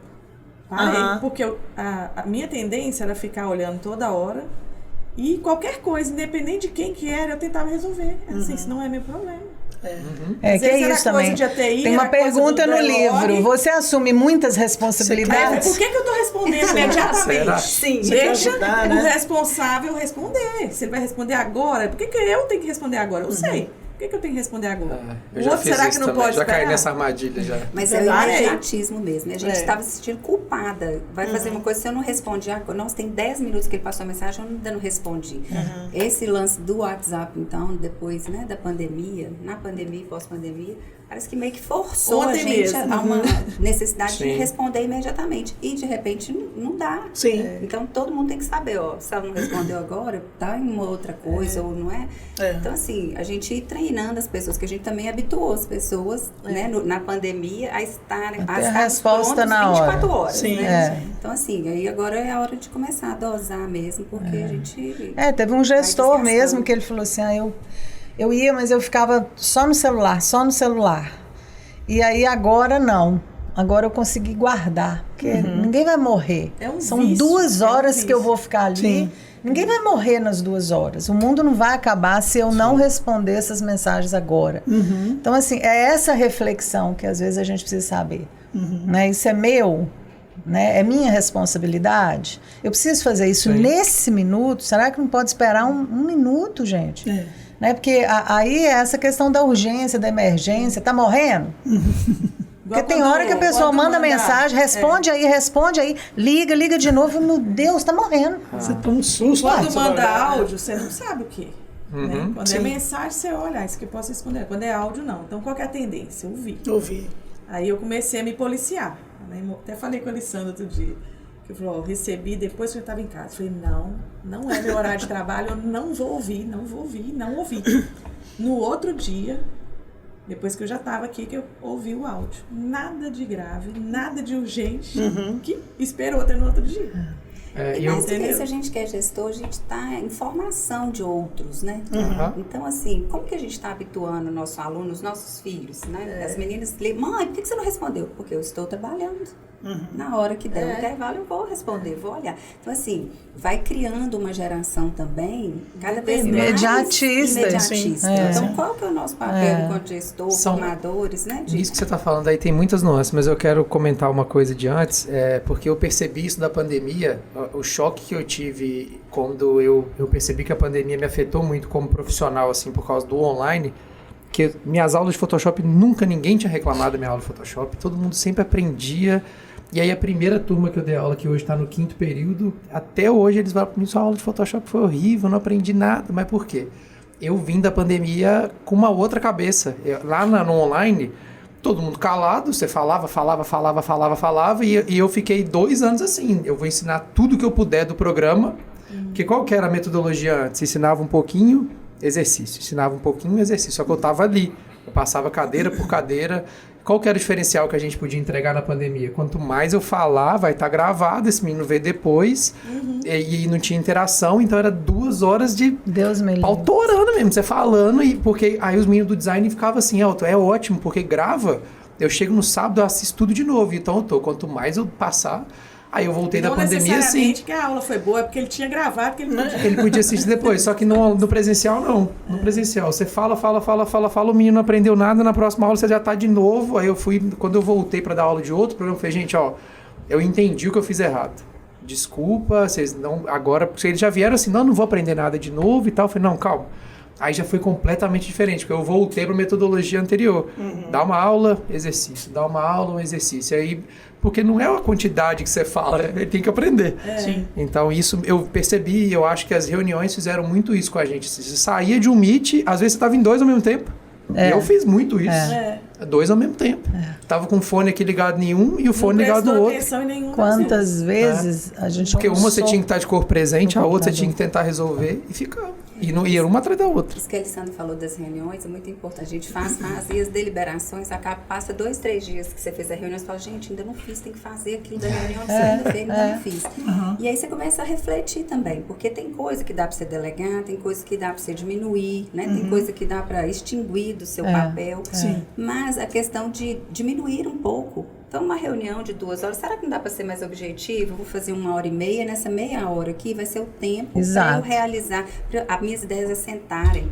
Porque a minha tendência era ficar olhando toda hora e qualquer coisa, independente de quem que era, eu tentava resolver. Assim, isso não é meu problema. Que é isso também. TI, tem uma pergunta no livro. Você assume muitas responsabilidades? Por que eu estou respondendo imediatamente? Sim, deixa ajudar, o responsável responder. Se ele vai responder agora, por que eu tenho que responder agora? Eu sei. Por que eu tenho que responder agora? Eu já fiz isso também, já caí nessa armadilha já. Mas é o imediatismo mesmo, né? A gente estava se sentindo culpada. Vai fazer uma coisa, se eu não respondi agora, nossa, tem 10 minutos que ele passou a mensagem, eu ainda não respondi. Esse lance do WhatsApp, então, depois, né, da pandemia, na pandemia e pós-pandemia, parece que meio que forçou a gente a uma necessidade de responder imediatamente. E, de repente, não dá. Sim. Então, todo mundo tem que saber, ó, se ela não respondeu agora, tá em uma outra coisa, ou não é? Então, assim, a gente ir treinando as pessoas, que a gente também habituou as pessoas, né, na pandemia, a estarem a resposta na 24 hora. horas, Sim, né? Então, assim, aí agora é a hora de começar a dosar mesmo, porque a gente... Teve um gestor mesmo que ele falou assim, eu ia, mas eu ficava só no celular. E aí agora não. Agora eu consegui guardar. Porque ninguém vai morrer. São vício, 2 horas que eu vou ficar ali. Sim. Ninguém vai morrer nas 2 horas. O mundo não vai acabar se eu não responder essas mensagens agora. Então, assim, é essa reflexão que às vezes a gente precisa saber. Né? Isso é meu, né? É minha responsabilidade. Eu preciso fazer isso nesse minuto. Será que não pode esperar um minuto, gente? Né? Porque aí é essa questão da urgência, da emergência. Tá morrendo? Porque tem hora que a pessoa manda mensagem, responde aí, liga de novo, meu Deus, tá morrendo. Você toma um susto. Quando manda áudio, você não sabe o quê. Né? Quando é mensagem, você olha, isso que eu posso responder. Quando é áudio, não. Então, qual que é a tendência? Ouvir. Aí eu comecei a me policiar. Até falei com a Alessandra outro dia. Que eu falei, recebi depois que eu estava em casa. Eu falei, não é meu horário de trabalho, eu não vou ouvir. No outro dia, depois que eu já estava aqui, que eu ouvi o áudio. Nada de grave, nada de urgente, que esperou até no outro dia. Mas se a gente quer gestor, a gente está em formação de outros, né? Então, assim, como que a gente está habituando o nosso aluno, os nossos filhos, né? As meninas, mãe, por que você não respondeu? Porque eu estou trabalhando. Na hora que der o intervalo, eu vou responder, vou olhar. Então, assim, vai criando uma geração também cada vez mais imediatista. Então, qual que é o nosso papel enquanto gestor, formadores, né? Isso que você está falando aí tem muitas nuances, mas eu quero comentar uma coisa de antes, porque eu percebi isso da pandemia, o choque que eu tive quando eu percebi que a pandemia me afetou muito como profissional, assim, por causa do online, que minhas aulas de Photoshop, nunca ninguém tinha reclamado da minha aula de Photoshop, todo mundo sempre aprendia. E aí a primeira turma que eu dei aula, que hoje está no 5º período, até hoje eles falam para mim, sua aula de Photoshop foi horrível, não aprendi nada. Mas por quê? Eu vim da pandemia com uma outra cabeça. Lá no online, todo mundo calado, você falava, e eu fiquei 2 anos assim. Eu vou ensinar tudo que eu puder do programa, porque qual que era a metodologia antes? Ensinava um pouquinho, exercício. Ensinava um pouquinho, exercício. Só que eu estava ali. Eu passava cadeira por cadeira. Qual que era o diferencial que a gente podia entregar na pandemia? Quanto mais eu falar, vai estar gravado, esse menino vê depois, e não tinha interação, então era 2 horas de pautorando mesmo, você falando, porque aí os meninos do design ficavam assim, é ótimo, porque grava, eu chego no sábado, eu assisto tudo de novo, então quanto mais eu passar... Aí eu voltei da pandemia, assim... que a aula foi boa, é porque ele tinha gravado, que ele podia assistir depois, só que no presencial, não. No presencial, você fala, o menino não aprendeu nada, na próxima aula você já tá de novo. Aí quando eu voltei para dar aula de outro programa, eu falei, gente, eu entendi o que eu fiz errado. Desculpa, vocês não... Agora, porque eles já vieram assim, não vou aprender nada de novo e tal. Eu falei, não, calma. Aí já foi completamente diferente, porque eu voltei para a metodologia anterior. Dá uma aula, exercício. Dá uma aula, um exercício. Aí... Porque não é a quantidade que você fala, ele tem que aprender. Sim. Então, isso eu percebi, eu acho que as reuniões fizeram muito isso com a gente. Você saía de um meet, às vezes você estava em 2 ao mesmo tempo. Eu fiz muito isso. 2 ao mesmo tempo. Tava com o fone aqui ligado em um e o fone ligado no outro. Quantas vezes a gente... Porque uma você tinha que estar de corpo presente, a outra você tinha que tentar resolver e ficava. E era uma atrás da outra. Isso que a Alessandra falou das reuniões é muito importante. A gente faz e as deliberações, passa 2, 3 dias que você fez a reunião, você fala, gente, ainda não fiz, tem que fazer aquilo da reunião que você ainda fez, ainda não fiz. E aí você começa a refletir também, porque tem coisa que dá para você delegar, tem coisa que dá para você diminuir, né? Tem coisa que dá para extinguir do seu papel. Mas a questão de diminuir um pouco Então, uma reunião de 2 horas, será que não dá para ser mais objetivo? Vou fazer 1h30, nessa meia hora aqui vai ser o tempo para eu realizar, para as minhas ideias assentarem.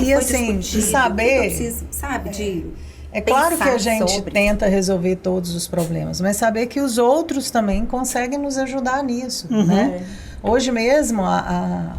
E assim, de saber... Preciso, sabe, de... É claro que a gente tenta resolver todos os problemas, mas saber que os outros também conseguem nos ajudar nisso, né? Hoje mesmo, a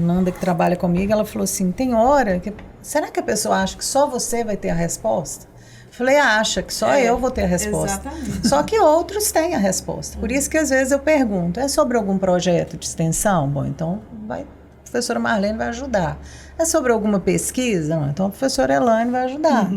Nanda, que trabalha comigo, ela falou assim, tem hora que... Será que a pessoa acha que só você vai ter a resposta? Falei, acha que só eu vou ter a resposta. Exatamente. Só que outros têm a resposta. Por isso que às vezes eu pergunto, é sobre algum projeto de extensão? Bom, então a professora Marlene vai ajudar. É sobre alguma pesquisa? Não, então a professora Elaine vai ajudar.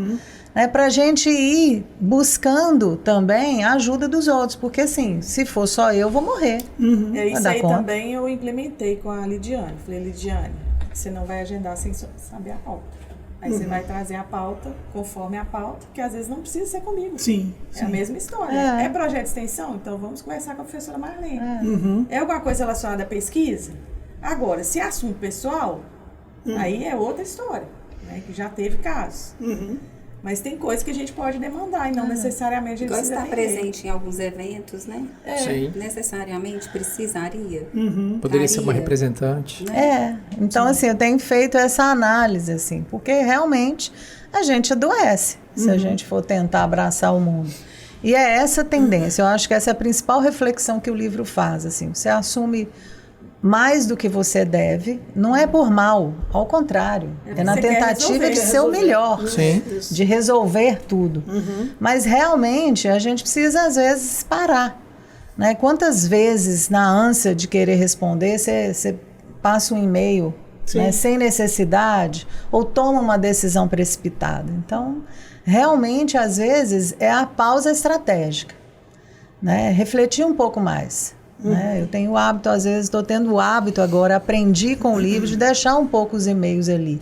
Para a gente ir buscando também a ajuda dos outros, porque assim, se for só eu vou morrer. Isso aí conta. Também eu implementei com a Lidiane. Falei, Lidiane, você não vai agendar sem saber a pauta. Aí você vai trazer a pauta conforme a pauta, que às vezes não precisa ser comigo. Sim. É a mesma história. É projeto de extensão? Então vamos conversar com a professora Marlene. É alguma coisa relacionada à pesquisa? Agora, se é assunto pessoal, aí é outra história, né? Que já teve casos. Mas tem coisas que a gente pode demandar e não necessariamente a gente precisa estar presente em alguns eventos, né? Sim. Necessariamente precisaria. Poderia ser uma representante. Né? Então assim, eu tenho feito essa análise, assim, porque realmente a gente adoece se a gente for tentar abraçar o mundo. E é essa tendência, eu acho que essa é a principal reflexão que o livro faz, assim, você assume mais do que você deve, não é por mal, ao contrário, é na tentativa de ser o melhor, de resolver tudo. Mas realmente a gente precisa às vezes parar, né? Quantas vezes na ânsia de querer responder você passa um e-mail, né, sem necessidade ou toma uma decisão precipitada? Então realmente às vezes é a pausa estratégica, né? Refletir um pouco mais. Eu tenho o hábito, às vezes estou tendo o hábito agora, aprendi com o livro de deixar um pouco os e-mails ali,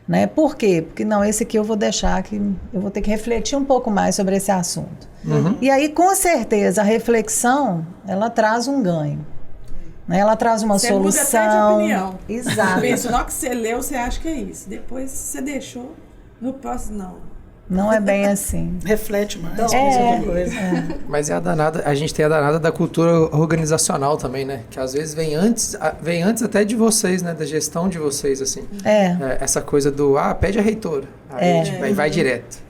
né? Por quê? Porque não, esse aqui eu vou deixar, que eu vou ter que refletir um pouco mais sobre esse assunto. E aí, com certeza, a reflexão, ela traz um ganho, né? Ela traz uma solução. Você muda até de opinião. Exato. Pensa, na hora que você leu, você acha que é isso. Depois você deixou, no próximo não. Não é bem assim. Reflete mais. Mas é a danada, a gente tem a danada da cultura organizacional também, né? Que às vezes vem antes até de vocês, né? Da gestão de vocês, assim. Essa coisa do, pede a reitora. Aí vai direto.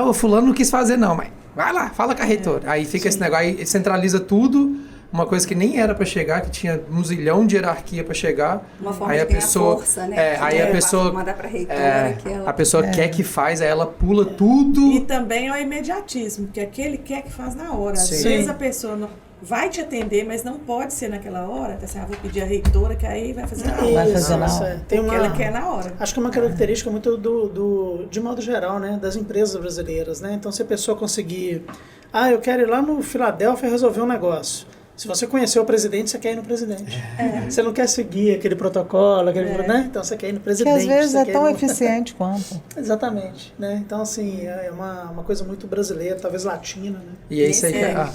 O fulano não quis fazer não, mas vai lá, fala com a reitora. Aí fica esse negócio, aí centraliza tudo. Uma coisa que nem era para chegar, que tinha um zilhão de hierarquia para chegar. Uma forma aí de a pessoa, força, né? Aí a pessoa mandar pra reitora, a pessoa quer que faz, aí ela pula tudo. E também é o imediatismo, que aquele quer que faz na hora. Às vezes a pessoa não vai te atender, mas não pode ser naquela hora. Assim, vou pedir a reitora, que aí vai fazer na hora. Vai fazer na hora. Porque ela quer na hora. Acho que é uma característica muito de modo geral, né? Das empresas brasileiras, né? Então, se a pessoa conseguir... eu quero ir lá no Filadélfia resolver um negócio. Se você conheceu o presidente, você quer ir no presidente. Você não quer seguir aquele protocolo, né? Então você quer ir no presidente. Que às vezes é tão eficiente quanto. Exatamente. Né? Então, assim, é uma coisa muito brasileira, talvez latina. Né? E é isso aí.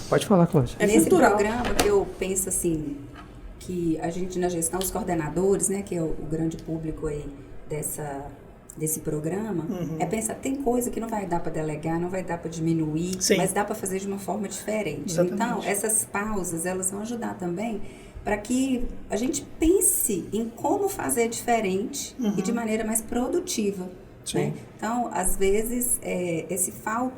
Pode falar, Cláudia. Nesse programa que eu penso assim, que a gente na gestão, os coordenadores, né, que é o grande público aí desse programa, é pensar, tem coisa que não vai dar para delegar, não vai dar para diminuir, mas dá para fazer de uma forma diferente. Exatamente. Então, essas pausas, elas vão ajudar também para que a gente pense em como fazer diferente e de maneira mais produtiva. Né? Então, às vezes,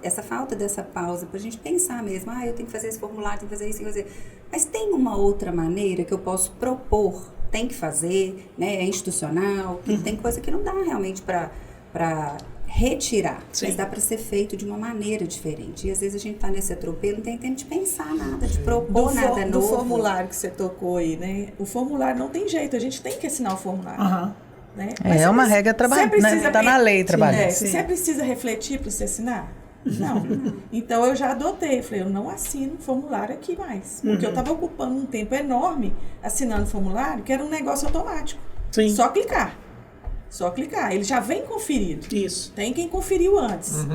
essa falta dessa pausa para a gente pensar mesmo, eu tenho que fazer esse formulário, tenho que fazer isso, tenho que fazer... Mas tem uma outra maneira que eu posso propor, tem que fazer, né? É institucional, tem coisa que não dá realmente para retirar, mas dá para ser feito de uma maneira diferente. E às vezes a gente está nesse atropelo, não tem tempo de pensar nada, de propor nada novo. Do formulário que você tocou aí, né? O formulário não tem jeito, a gente tem que assinar o formulário. Né? É uma regra trabalhista, né? Está na lei trabalhista. Você precisa refletir para você assinar? Não. Então eu já adotei, falei, eu não assino formulário aqui mais. Porque eu estava ocupando um tempo enorme assinando formulário, que era um negócio automático. Só clicar. Ele já vem conferido. Isso. Tem quem conferiu antes.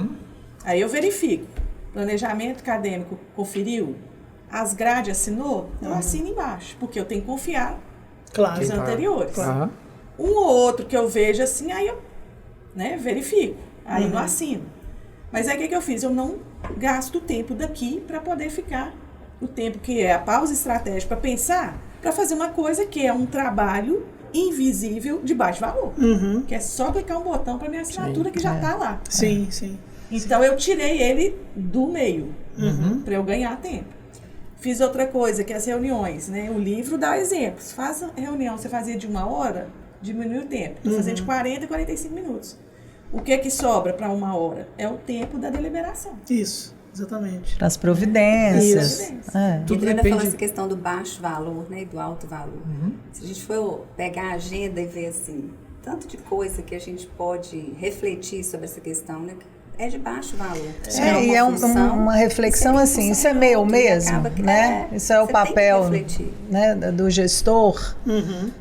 Aí eu verifico. Planejamento acadêmico conferiu? As grades assinou? Eu assino embaixo. Porque eu tenho que confiar nos anteriores. Um ou outro que eu vejo assim, aí eu verifico. Aí não assino. Mas aí o que eu fiz? Eu não gasto o tempo daqui para poder ficar o tempo que é a pausa estratégica para pensar, para fazer uma coisa que é um trabalho invisível de baixo valor, que é só clicar um botão para minha assinatura que já está lá. Sim, sim. Então eu tirei ele do meio para eu ganhar tempo. Fiz outra coisa, que é as reuniões, né? O livro dá exemplos. Faz reunião, você fazia de 1 hora, diminui o tempo. Estou fazendo de 40 a 45 minutos. O que sobra para 1 hora? É o tempo da deliberação. Isso, exatamente. Para as providências. Tudo depende. Falou essa questão do baixo valor, né, e do alto valor. Se a gente for pegar a agenda e ver assim, tanto de coisa que a gente pode refletir sobre essa questão, né? É de baixo valor. E é uma reflexão assim, isso é meu mesmo, né? Isso é o papel, né, do gestor,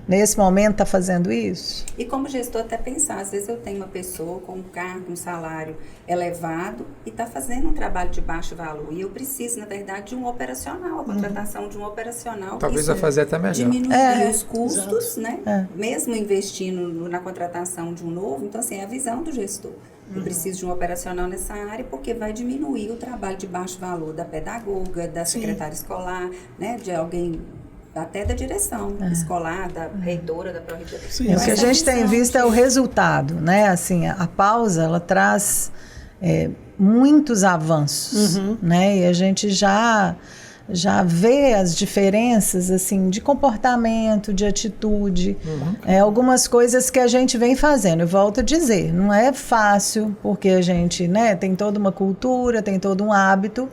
nesse momento está fazendo isso. E como gestor até pensar, às vezes eu tenho uma pessoa com um cargo, um salário elevado e está fazendo um trabalho de baixo valor e eu preciso, na verdade, de um operacional, a contratação de um operacional. Talvez vai fazer até melhor. Diminuir os custos, né? Mesmo investindo na contratação de um novo, então assim, é a visão do gestor. Eu preciso de um operacional nessa área porque vai diminuir o trabalho de baixo valor da pedagoga, da secretária escolar, né, de alguém, até da direção escolar, da reitora, da pró-reitora. O que a gente tem visto é o resultado, né? Assim, a pausa, ela traz muitos avanços, né? E a gente já vê as diferenças assim de comportamento, de atitude, algumas coisas que a gente vem fazendo. Eu volto a dizer, não é fácil, porque a gente, né, tem toda uma cultura, tem todo um hábito,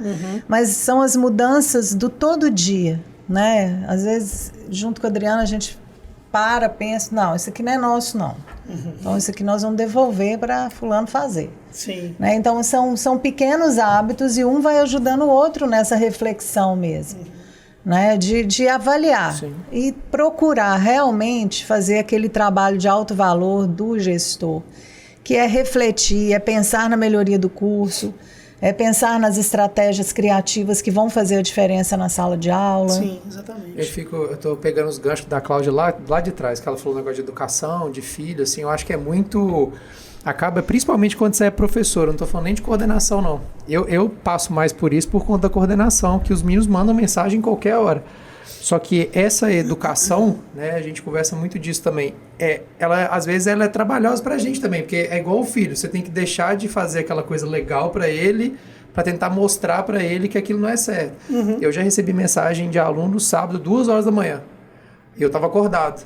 mas são as mudanças do todo dia, né? Às vezes, junto com a Adriana, a gente pensa, não, isso aqui não é nosso, não. Então, isso aqui nós vamos devolver para fulano fazer. Sim. Né? Então, são pequenos hábitos e um vai ajudando o outro nessa reflexão mesmo. Né? De avaliar e procurar realmente fazer aquele trabalho de alto valor do gestor, que é refletir, é pensar na melhoria do curso, é pensar nas estratégias criativas que vão fazer a diferença na sala de aula. Sim, exatamente. Eu estou pegando os ganchos da Cláudia lá de trás, que ela falou um negócio de educação, de filho, assim, eu acho que é muito... Acaba, principalmente quando você é professor, eu não estou falando nem de coordenação, não. Eu passo mais por isso por conta da coordenação, que os meninos mandam mensagem em qualquer hora. Só que essa educação, né, a gente conversa muito disso também, às vezes ela é trabalhosa pra gente também, porque é igual o filho, você tem que deixar de fazer aquela coisa legal pra ele, pra tentar mostrar pra ele que aquilo não é certo. Eu já recebi mensagem de aluno sábado, 2 horas da manhã, e eu tava acordado.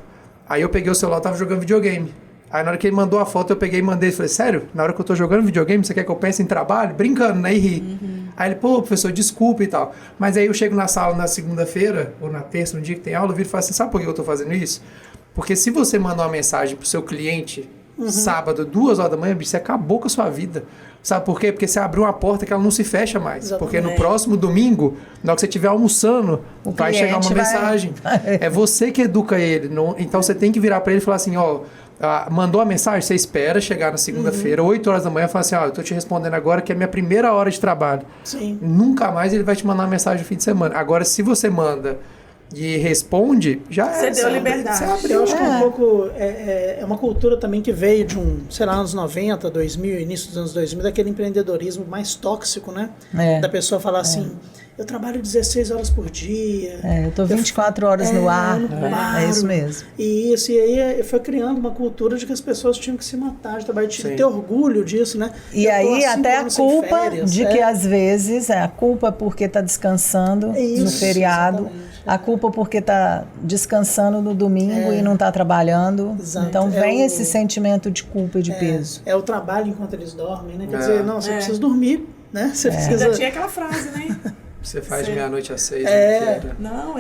Aí eu peguei o celular e tava jogando videogame. Aí na hora que ele mandou a foto, eu peguei e mandei e falei, sério? Na hora que eu tô jogando videogame, você quer que eu pense em trabalho? Brincando, né? E ri. Aí ele, pô, professor, desculpa e tal. Mas aí eu chego na sala na segunda-feira, ou na terça, no dia que tem aula, eu viro e falo assim, sabe por que eu tô fazendo isso? Porque se você mandar uma mensagem pro seu cliente, sábado, 2 horas da manhã, bicho, você acabou com a sua vida. Sabe por quê? Porque você abriu uma porta que ela não se fecha mais. Exatamente. Porque no próximo domingo, na hora que você estiver almoçando, vai chegar uma mensagem. É você que educa ele. Então você tem que virar para ele e falar assim, ó... mandou a mensagem, você espera chegar na segunda-feira, 8 horas da manhã, fala assim, ó, eu tô te respondendo agora que é a minha primeira hora de trabalho. Sim. Nunca mais ele vai te mandar uma mensagem no fim de semana. Agora, se você manda e responde, já você deu liberdade. Você abriu. Eu acho que um pouco é uma cultura também que veio de anos 90, 2000, início dos anos 2000, daquele empreendedorismo mais tóxico, né? Da pessoa falar assim, eu trabalho 16 horas por dia. Eu tô 24 horas no ar. É isso mesmo. E isso, e aí foi criando uma cultura de que as pessoas tinham que se matar de trabalho, tinham que ter orgulho disso, né? E aí até a culpa de que às vezes a culpa porque tá descansando no feriado, a culpa porque tá descansando no domingo e não tá trabalhando. Exato. Então vem esse sentimento de culpa e de peso. É o trabalho enquanto eles dormem, né? Quer dizer, não, você precisa dormir, né? Você precisa... Já tinha aquela frase, né? Você faz de meia-noite às 6. Não,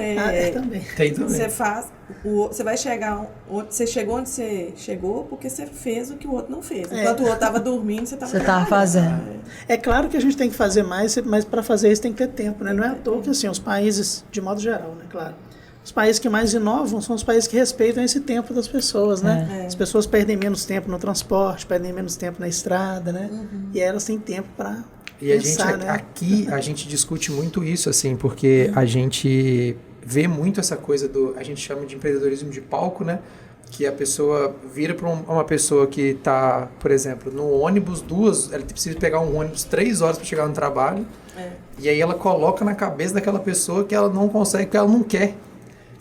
também. Tem também. Você faz... Você vai chegar... Você chegou onde você chegou porque você fez o que o outro não fez. Enquanto o outro estava dormindo, você estava fazendo. É claro que a gente tem que fazer mais, mas para fazer isso tem que ter tempo, né? Não é à toa que, assim, os países, de modo geral, né? Claro. Os países que mais inovam são os países que respeitam esse tempo das pessoas, né? As pessoas perdem menos tempo no transporte, perdem menos tempo na estrada, né? E elas têm tempo para... E aqui a gente discute muito isso, assim, porque a gente vê muito essa coisa a gente chama de empreendedorismo de palco, né? que a pessoa vira para uma pessoa que está, por exemplo, no ônibus, ela precisa pegar um ônibus 3 horas para chegar no trabalho, e aí ela coloca na cabeça daquela pessoa que ela não consegue, que ela não quer.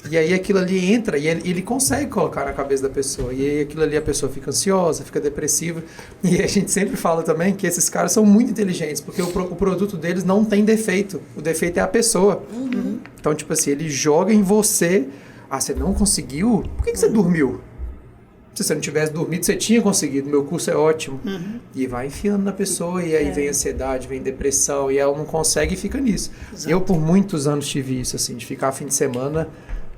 E aí aquilo ali entra e ele consegue colocar na cabeça da pessoa. E aí aquilo ali a pessoa fica ansiosa, fica depressiva. E a gente sempre fala também que esses caras são muito inteligentes, porque o produto deles não tem defeito. O defeito é a pessoa. Então, tipo assim, ele joga em você. Ah, você não conseguiu? Por que você dormiu? Se você não tivesse dormido, você tinha conseguido. Meu curso é ótimo. E vai enfiando na pessoa, e aí vem ansiedade, vem depressão, e ela não consegue e fica nisso. Exato. Eu, por muitos anos, tive isso, assim, de ficar fim de semana,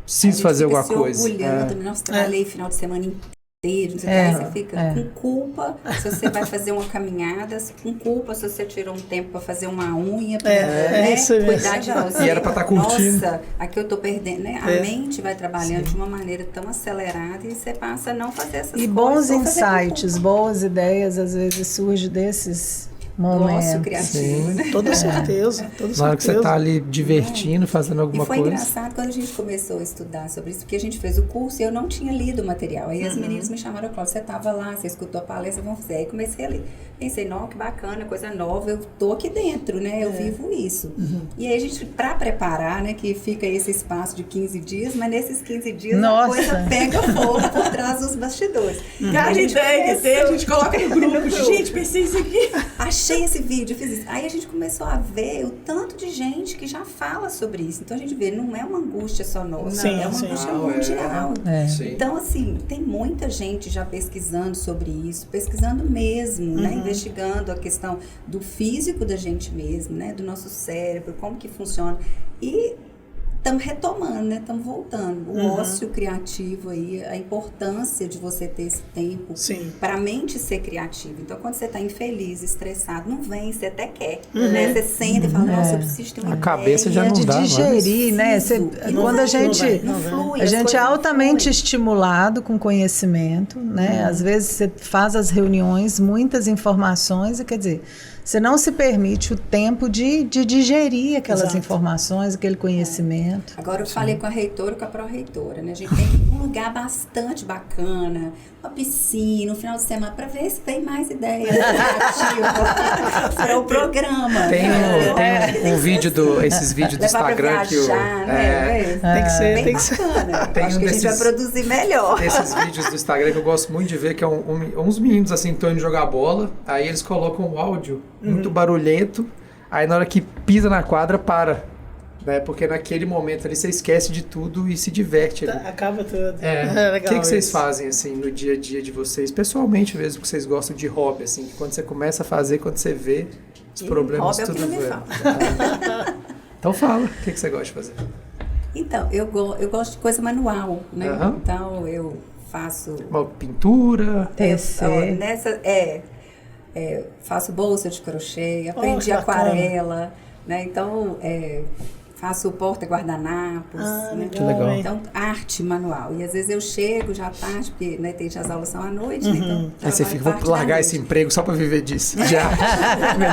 preciso fazer alguma coisa. Orgulhando, nossa, trabalhei final de semana inteiro, você fica com culpa se você vai fazer uma caminhada, com culpa se você tirou um tempo para fazer uma unha, cuidar de você. E era para estar curtindo. Nossa, aqui eu tô perdendo, né? A mente vai trabalhando de uma maneira tão acelerada e você passa a não fazer essas coisas. E bons insights, boas ideias, às vezes surgem desses momentos. Ócio criativo, né? Toda certeza. Na hora que você tá ali divertindo, fazendo alguma coisa. E foi engraçado quando a gente começou a estudar sobre isso, porque a gente fez o curso e eu não tinha lido o material. Aí as meninas me chamaram, Cláudia, você estava lá, você escutou a palestra, vamos fazer. Aí comecei a ler. Pensei, não, que bacana, coisa nova, eu tô aqui dentro, né? Eu vivo isso. E aí a gente, pra preparar, né, que fica esse espaço de 15 dias, mas nesses 15 dias a coisa pega fogo por trás dos bastidores. A gente coloca no grupo, gente, pensei isso aqui. Achei esse vídeo, fiz isso. Aí a gente começou a ver o tanto de gente que já fala sobre isso. Então a gente vê, não é uma angústia só nossa, é uma angústia mundial. Então, assim, tem muita gente já pesquisando sobre isso, pesquisando mesmo, né? Investigando a questão do físico da gente mesmo, né? Do nosso cérebro, como que funciona. E estamos retomando, né? Estamos voltando. O ócio criativo aí, a importância de você ter esse tempo para a mente ser criativa. Então, quando você está infeliz, estressado, não vem, você até quer. Né? Você senta e fala, nossa, eu preciso ter uma ideia. A cabeça já não dá, digerir, né? Quando a gente é altamente estimulado com conhecimento, né? Às vezes você faz as reuniões, muitas informações, e quer dizer, você não se permite o tempo de digerir aquelas informações, aquele conhecimento. Agora eu falei com a reitora e com a pró-reitora, né? A gente tem um lugar bastante bacana, uma piscina, um final de semana, para ver se tem mais ideias para o programa. Tem um vídeo esses vídeos do Instagram que tem que ser bacana. Acho que a gente vai produzir melhor. Esses vídeos do Instagram que eu gosto muito de ver, que é uns meninos assim, estão indo jogar bola, aí eles colocam o áudio muito barulhento, aí na hora que pisa na quadra, para. Né? Porque naquele momento ali você esquece de tudo e se diverte ali. Acaba tudo. Legal. O que vocês fazem assim no dia a dia de vocês, pessoalmente mesmo, que vocês gostam de hobby, assim, que quando você começa a fazer, quando você vê os problemas tudo vem. Então fala, o que você gosta de fazer? Então, eu gosto de coisa manual, né? Então eu faço uma pintura, faço bolsa de crochê, aprendi aquarela, né? Então faço porta guardanapos, né? Que legal. Então arte manual. E às vezes eu chego já tarde, porque né, as aulas são à noite, né? Então aí você fica, vou largar esse emprego só para viver disso. Já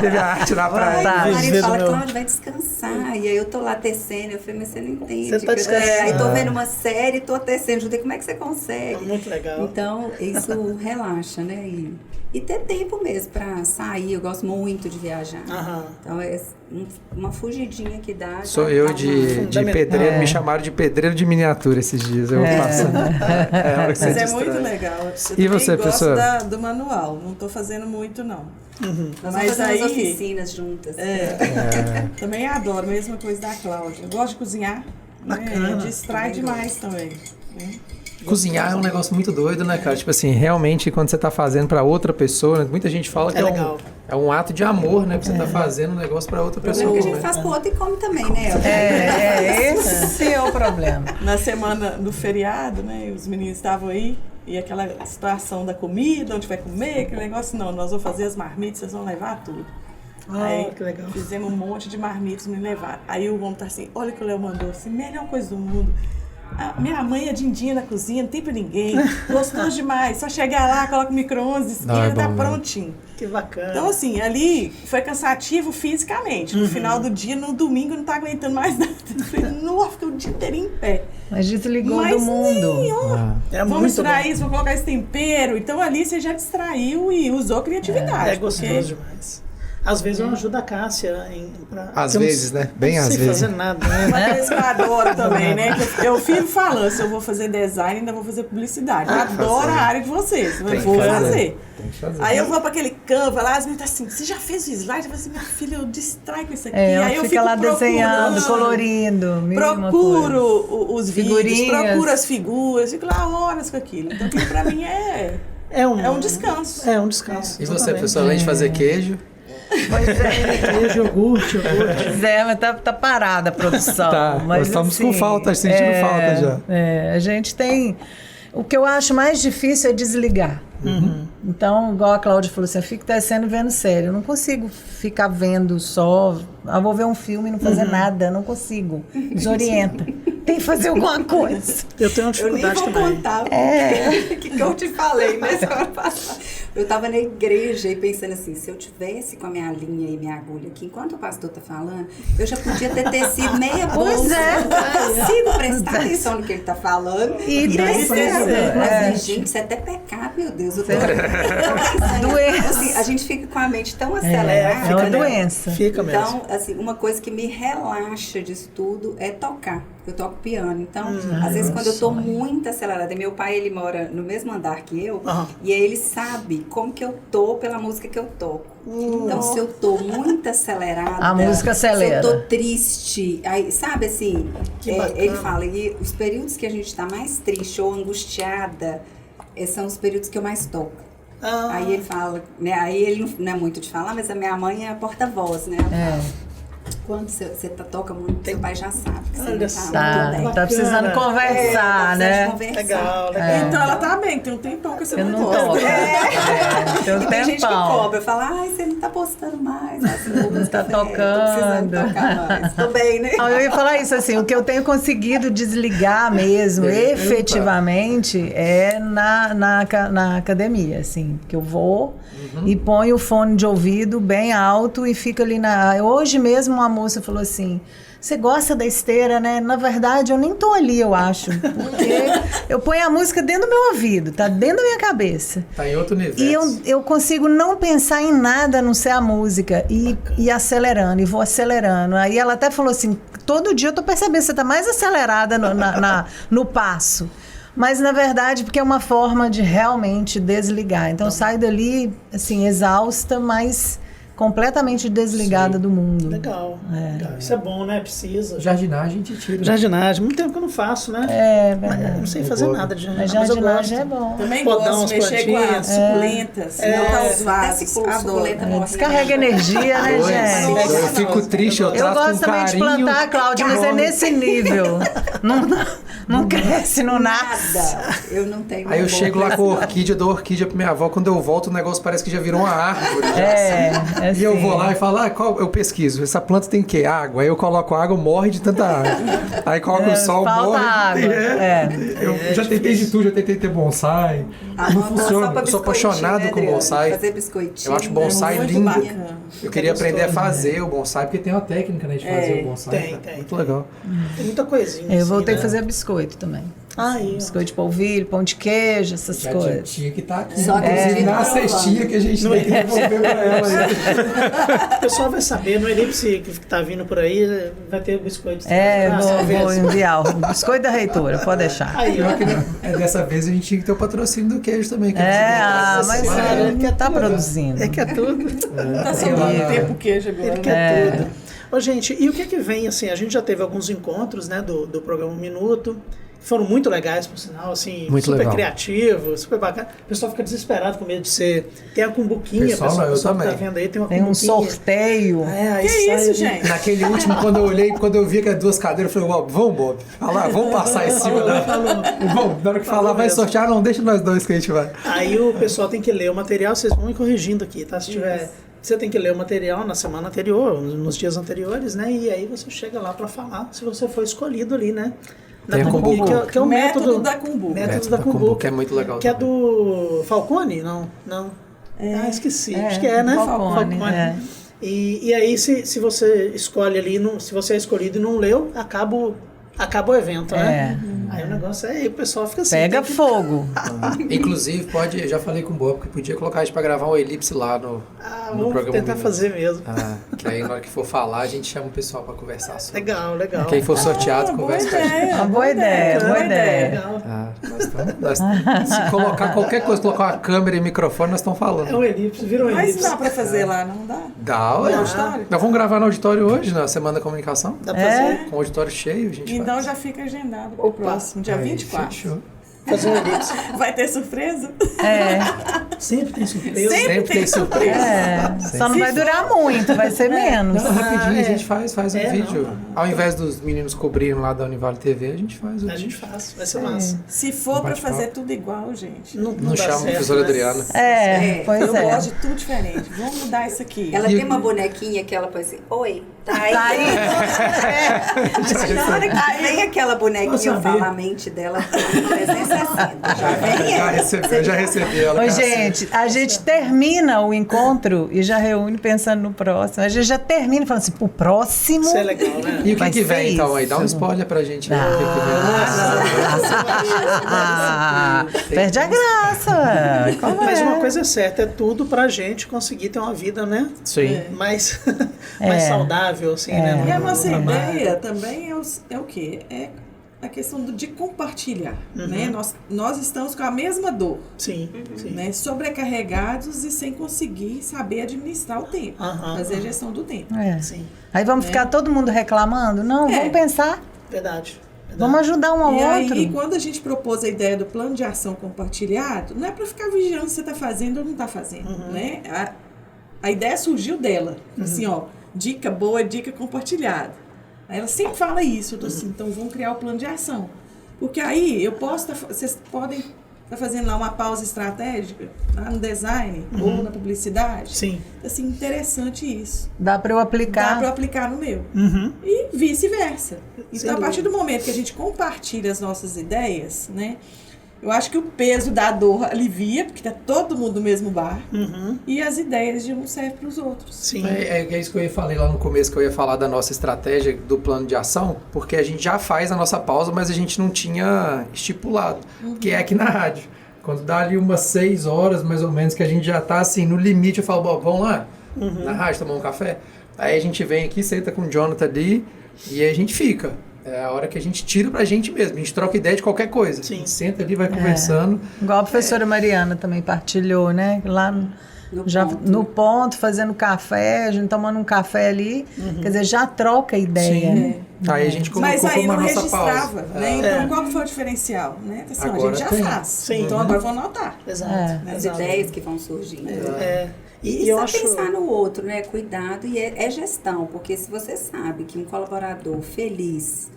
teve a arte na praia. Aí o marido fala, Cláudia, vai descansar. E aí eu tô lá tecendo, eu falei, mas você não entende. Você tá descansando. Aí tô vendo uma série, tô tecendo, Judei, como é que você consegue? Muito legal. Então isso relaxa, né? E ter tempo mesmo para sair, eu gosto muito de viajar. Então é uma fugidinha que dá. Sou eu de pedreiro, me chamaram de pedreiro de miniatura esses dias, eu passando. Mas é muito legal. E você, professora? Gosto do manual, não estou fazendo muito não. Nós vamos fazer umas oficinas juntas. Também adoro, mesma coisa da Cláudia. Eu gosto de cozinhar, bacana. Distrai demais também. Cozinhar é um negócio muito doido, né, cara? Tipo assim, realmente, quando você tá fazendo pra outra pessoa, né? Muita gente fala que é um ato de amor, né? Que você tá fazendo um negócio pra outra pessoa. Que a gente faz pro outro e come também, né? Esse é o problema. Na semana do feriado, né? Os meninos estavam aí, e aquela situação da comida, onde vai comer, aquele negócio, não, nós vamos fazer as marmitas, vocês vão levar tudo. Aí que legal. Fizemos um monte de marmitas, me levaram. Aí o homem tá assim, olha o que o Léo mandou, assim, melhor coisa do mundo. Minha mãe é dindinha na cozinha, não tem pra ninguém. Gostoso demais. Só chegar lá, coloca o micro-ondas, esquenta, tá prontinho. Que bacana. Então, assim, ali foi cansativo fisicamente. No final do dia, no domingo, eu não tá aguentando mais nada. Eu falei, nossa, fiquei o dia inteiro em pé. Mas desligou do mundo. Vou misturar isso, vou colocar esse tempero. Então, ali você já distraiu e usou criatividade. É gostoso demais. Às vezes eu ajudo a Cássia às vezes, né? Bem às vezes. Não sei fazer nada, né? Uma coisa que eu adoro também, né? Que eu fico falando, se eu vou fazer design, ainda vou fazer publicidade. Eu adoro a área de vocês. Eu vou fazer. Aí eu vou para aquele Canva lá, as meninas assim, você já fez o slide? Eu falo assim, minha filha, eu distraio com isso aqui. Aí eu fico lá desenhando, colorindo. Procuro os vídeos, procuro as figuras, fico lá horas com aquilo. Então aquilo pra mim é um descanso. É um descanso. E você, professor, além de fazer queijo? Pois queijo, iogurte. Pois é, mas tá parada a produção. Mas estamos com falta, sentindo falta já. A gente tem... O que eu acho mais difícil é desligar. Então, igual a Cláudia falou assim, eu fico descendo vendo série. Eu não consigo ficar vendo só... vou ver um filme e não fazer nada. Não consigo. Desorienta. Tem que fazer alguma coisa. Eu tenho uma dificuldade também. Eu nem vou contar o que eu te falei, né, semana passada. Eu estava na igreja e pensando assim, se eu tivesse com a minha linha e minha agulha aqui, enquanto o pastor tá falando, eu já podia ter tecido meia bolsa. Pois é. Eu não consigo prestar atenção no que ele tá falando. E Mas, gente, isso é até pecado, meu Deus. Eu tô doença. Assim, a gente fica com a mente tão acelerada. É uma doença. Fica mesmo. Então, assim, uma coisa que me relaxa disso tudo é tocar. Eu toco piano. Então, às vezes, quando eu tô muito acelerada, meu pai, ele mora no mesmo andar que eu, e aí ele sabe como que eu tô pela música que eu toco. Então, se eu tô muito acelerada, a música acelera. se eu tô triste, aí, sabe assim, ele fala, e os períodos que a gente tá mais triste ou angustiada, são os períodos que eu mais toco. Aí ele fala, né, aí ele não é muito de falar, mas a minha mãe é a porta-voz, né? Quando você toca muito, seu pai já sabe que você tá precisando conversar, né? Legal. Então ela tá bem, tem um tempão que você Eu não toco. posta. Tem gente que cobra, eu falo, você não tá postando mais. Não tá tocando. Tô precisando tocar mais. Tô bem, né? Eu ia falar isso, assim, o que eu tenho conseguido desligar mesmo, efetivamente, é na academia, assim, que eu vou e ponho o fone de ouvido bem alto e fico ali Hoje mesmo uma moça falou assim, você gosta da esteira, né? Na verdade, eu nem tô ali, eu acho. Porque eu ponho a música dentro do meu ouvido, tá dentro da minha cabeça. Tá em outro universo. E eu consigo não pensar em nada a não ser a música. E acelerando, e vou acelerando. Aí ela até falou assim, todo dia eu tô percebendo que você tá mais acelerada no passo. Mas, na verdade, porque é uma forma de realmente desligar. Então, eu saio dali, assim, exausta, mas completamente desligada do mundo. Legal. Isso é bom, né? Precisa. Jardinagem te tira. Jardinagem. Muito tempo que eu não faço, né? Verdade. Não sei fazer nada de jardinagem. Mas jardinagem é bom. Também gosto de mexer com as suculentas. Botar os vasos. Adoro. Descarrega energia, né, gente? Eu fico triste, eu trato gosto também de plantar, Cláudia, mas é nesse nível. Não cresce no nada. Eu não tenho. Aí eu chego lá com a orquídea, dou orquídea pra minha avó, quando eu volto o negócio parece que já virou uma árvore. E eu vou lá e falo, eu pesquiso, essa planta tem que água? Aí eu coloco água, morre de tanta água. Aí coloco o sol, falta morre. Água. Eu já tentei de tudo, já tentei ter bonsai. Não funciona. Eu sou apaixonado com bonsai. Fazer biscoitinho. Eu acho bonsai lindo. Bacana. Eu queria aprender a fazer o bonsai, porque tem uma técnica, né, de fazer o bonsai. Tem. Muito legal. Tem muita coisinha. Eu voltei a fazer biscoito também. Biscoito de polvilho, pão de queijo, essas coisas. Tinha que estar aqui. Só que na cestinha que a gente tem que devolver pra ela. O pessoal vai saber, no Elipse que tá vindo por aí, vai ter biscoito. Vou enviar o biscoito da reitora, pode deixar. Dessa vez a gente tinha que ter o patrocínio do queijo também. Mas ele quer estar produzindo. É que é tudo. Tá sobrando tempo queijo agora. Ele quer tudo. Ô, gente, e o que vem, assim, a gente já teve alguns encontros, né, do programa 1 Minuto, que foram muito legais, por sinal, assim, muito super legal. Criativo, super bacana. O pessoal fica desesperado com medo de ser... Tem a cumbuquinha, pessoal que tá vendo aí, tem uma tem cumbuquinha. um sorteio. Que isso, gente? Naquele último, quando eu olhei, quando eu vi que era 2 cadeiras, eu falei, vamos, Bob, vamos passar em cima da... Vamos, na hora que falar, vai sortear, não, deixa nós dois que a gente vai. Aí o pessoal tem que ler o material, vocês vão me corrigindo aqui, tá? Se tiver... Você tem que ler o material na semana anterior, nos dias anteriores, né? E aí você chega lá para falar se você foi escolhido ali, né? Tem a Kumbu. Que é o método da Kumbu. Método da Kumbu, que é muito legal. Que também. é do Falcone? Não. Esqueci. Acho que é, né? Falcone. E aí, se você escolhe ali, se você é escolhido e não leu, acaba o evento, né? Aí o negócio o pessoal fica assim. Pega fogo. Inclusive, eu já falei com o Boa, porque podia colocar a gente pra gravar um elipse lá no vamos programa. tentar fazer mesmo. Que aí na hora que for falar, a gente chama o pessoal pra conversar sobre. Legal. Quem for sorteado, conversa com a gente. Uma boa ideia. Legal. Se colocar qualquer coisa, colocar uma câmera e microfone, nós estamos falando. É um elipse, virou um elipse. Mas dá pra fazer lá, não dá? Dá, No olha. auditório? Nós vamos gravar no auditório hoje, na Semana da Comunicação. Dá pra fazer? Com o auditório cheio, a gente Então faz. já fica agendado pro próximo, dia 24. Fechou. Fazer um elipse. Vai ter surpresa? Sempre tem surpresa. Sempre tem surpresa. Só não vai durar muito, vai ser menos. Não, rapidinho a gente faz um vídeo. não. Ao invés dos meninos cobrirem lá da Univale TV, a gente faz o A vídeo. gente faz, vai ser massa. Se for pra bate-papo. fazer tudo igual, gente. Não Não dá chama a certo, professora né? Adriana. Pois eu é. gosto de tudo diferente. Vamos mudar isso aqui. Ela tem uma bonequinha que ela põe assim, oi, tá aí. Tá aí. Na hora que vem aquela bonequinha, Posso eu falo, saber? a mente dela tem 360. Já vem Eu já recebi ela. Ô, cara. gente, a gente termina o encontro e já reúne pensando no próximo. A gente já termina falando assim, pro próximo. Isso é legal, né? E o Vai que ser vem então aí? Dá um isso. spoiler pra gente aí. O que vem. Perde a graça. Como Mas é? uma coisa é certa, é tudo pra gente conseguir ter uma vida, né? Sim. Mais saudável, assim, né? E a No nossa trabalho. ideia também é o quê? É a questão de compartilhar, né? Nós estamos com a mesma dor, Sim. né? Sobrecarregados e sem conseguir saber administrar o tempo, fazer a gestão do tempo. Sim. Aí vamos ficar todo mundo reclamando? Não, vamos pensar. Verdade. Vamos ajudar um ao E outro. aí, quando a gente propôs a ideia do plano de ação compartilhado, não é para ficar vigiando se você está fazendo ou não está fazendo, né? A ideia surgiu dela, assim, ó, dica boa, dica compartilhada. Aí ela sempre fala isso, eu tô assim, então vamos criar o plano de ação. Porque aí vocês podem estar fazendo lá uma pausa estratégica, lá no design ou na publicidade. Sim. Assim, interessante isso. Dá para eu Dá aplicar. para aplicar no meu. Uhum. E vice-versa. Então, Sem a partir do momento que a gente compartilha as nossas ideias, né? Eu acho que o peso da dor alivia, porque tá todo mundo no mesmo bar. E as ideias de um servem para os outros. Sim. É isso que eu falei lá no começo, que eu ia falar da nossa estratégia, do plano de ação, porque a gente já faz a nossa pausa, mas a gente não tinha estipulado, que é aqui na rádio. Quando dá ali umas 6 horas, mais ou menos, que a gente já tá assim, no limite, eu falo, bom, vamos lá, na rádio, tomar um café? Aí a gente vem aqui, senta com o Jonathan ali, e aí a gente fica. É a hora que a gente tira pra gente mesmo. A gente troca ideia de qualquer coisa. Sim. A gente senta ali, vai conversando. Igual a professora Mariana também partilhou, né? Lá no ponto, fazendo café, a gente tomando um café ali. Quer dizer, já troca ideia. Sim. Aí a gente colocou Mas aí como a não nossa registrava, pausa. né? Então, qual que foi o diferencial? Né? Assim, a Agora gente já tem. faz. Sim. Então, agora vou anotar. Exato. As ideias que vão surgindo. E E eu só acho... pensar no outro, né? Cuidado e é gestão, porque se você sabe que um colaborador feliz,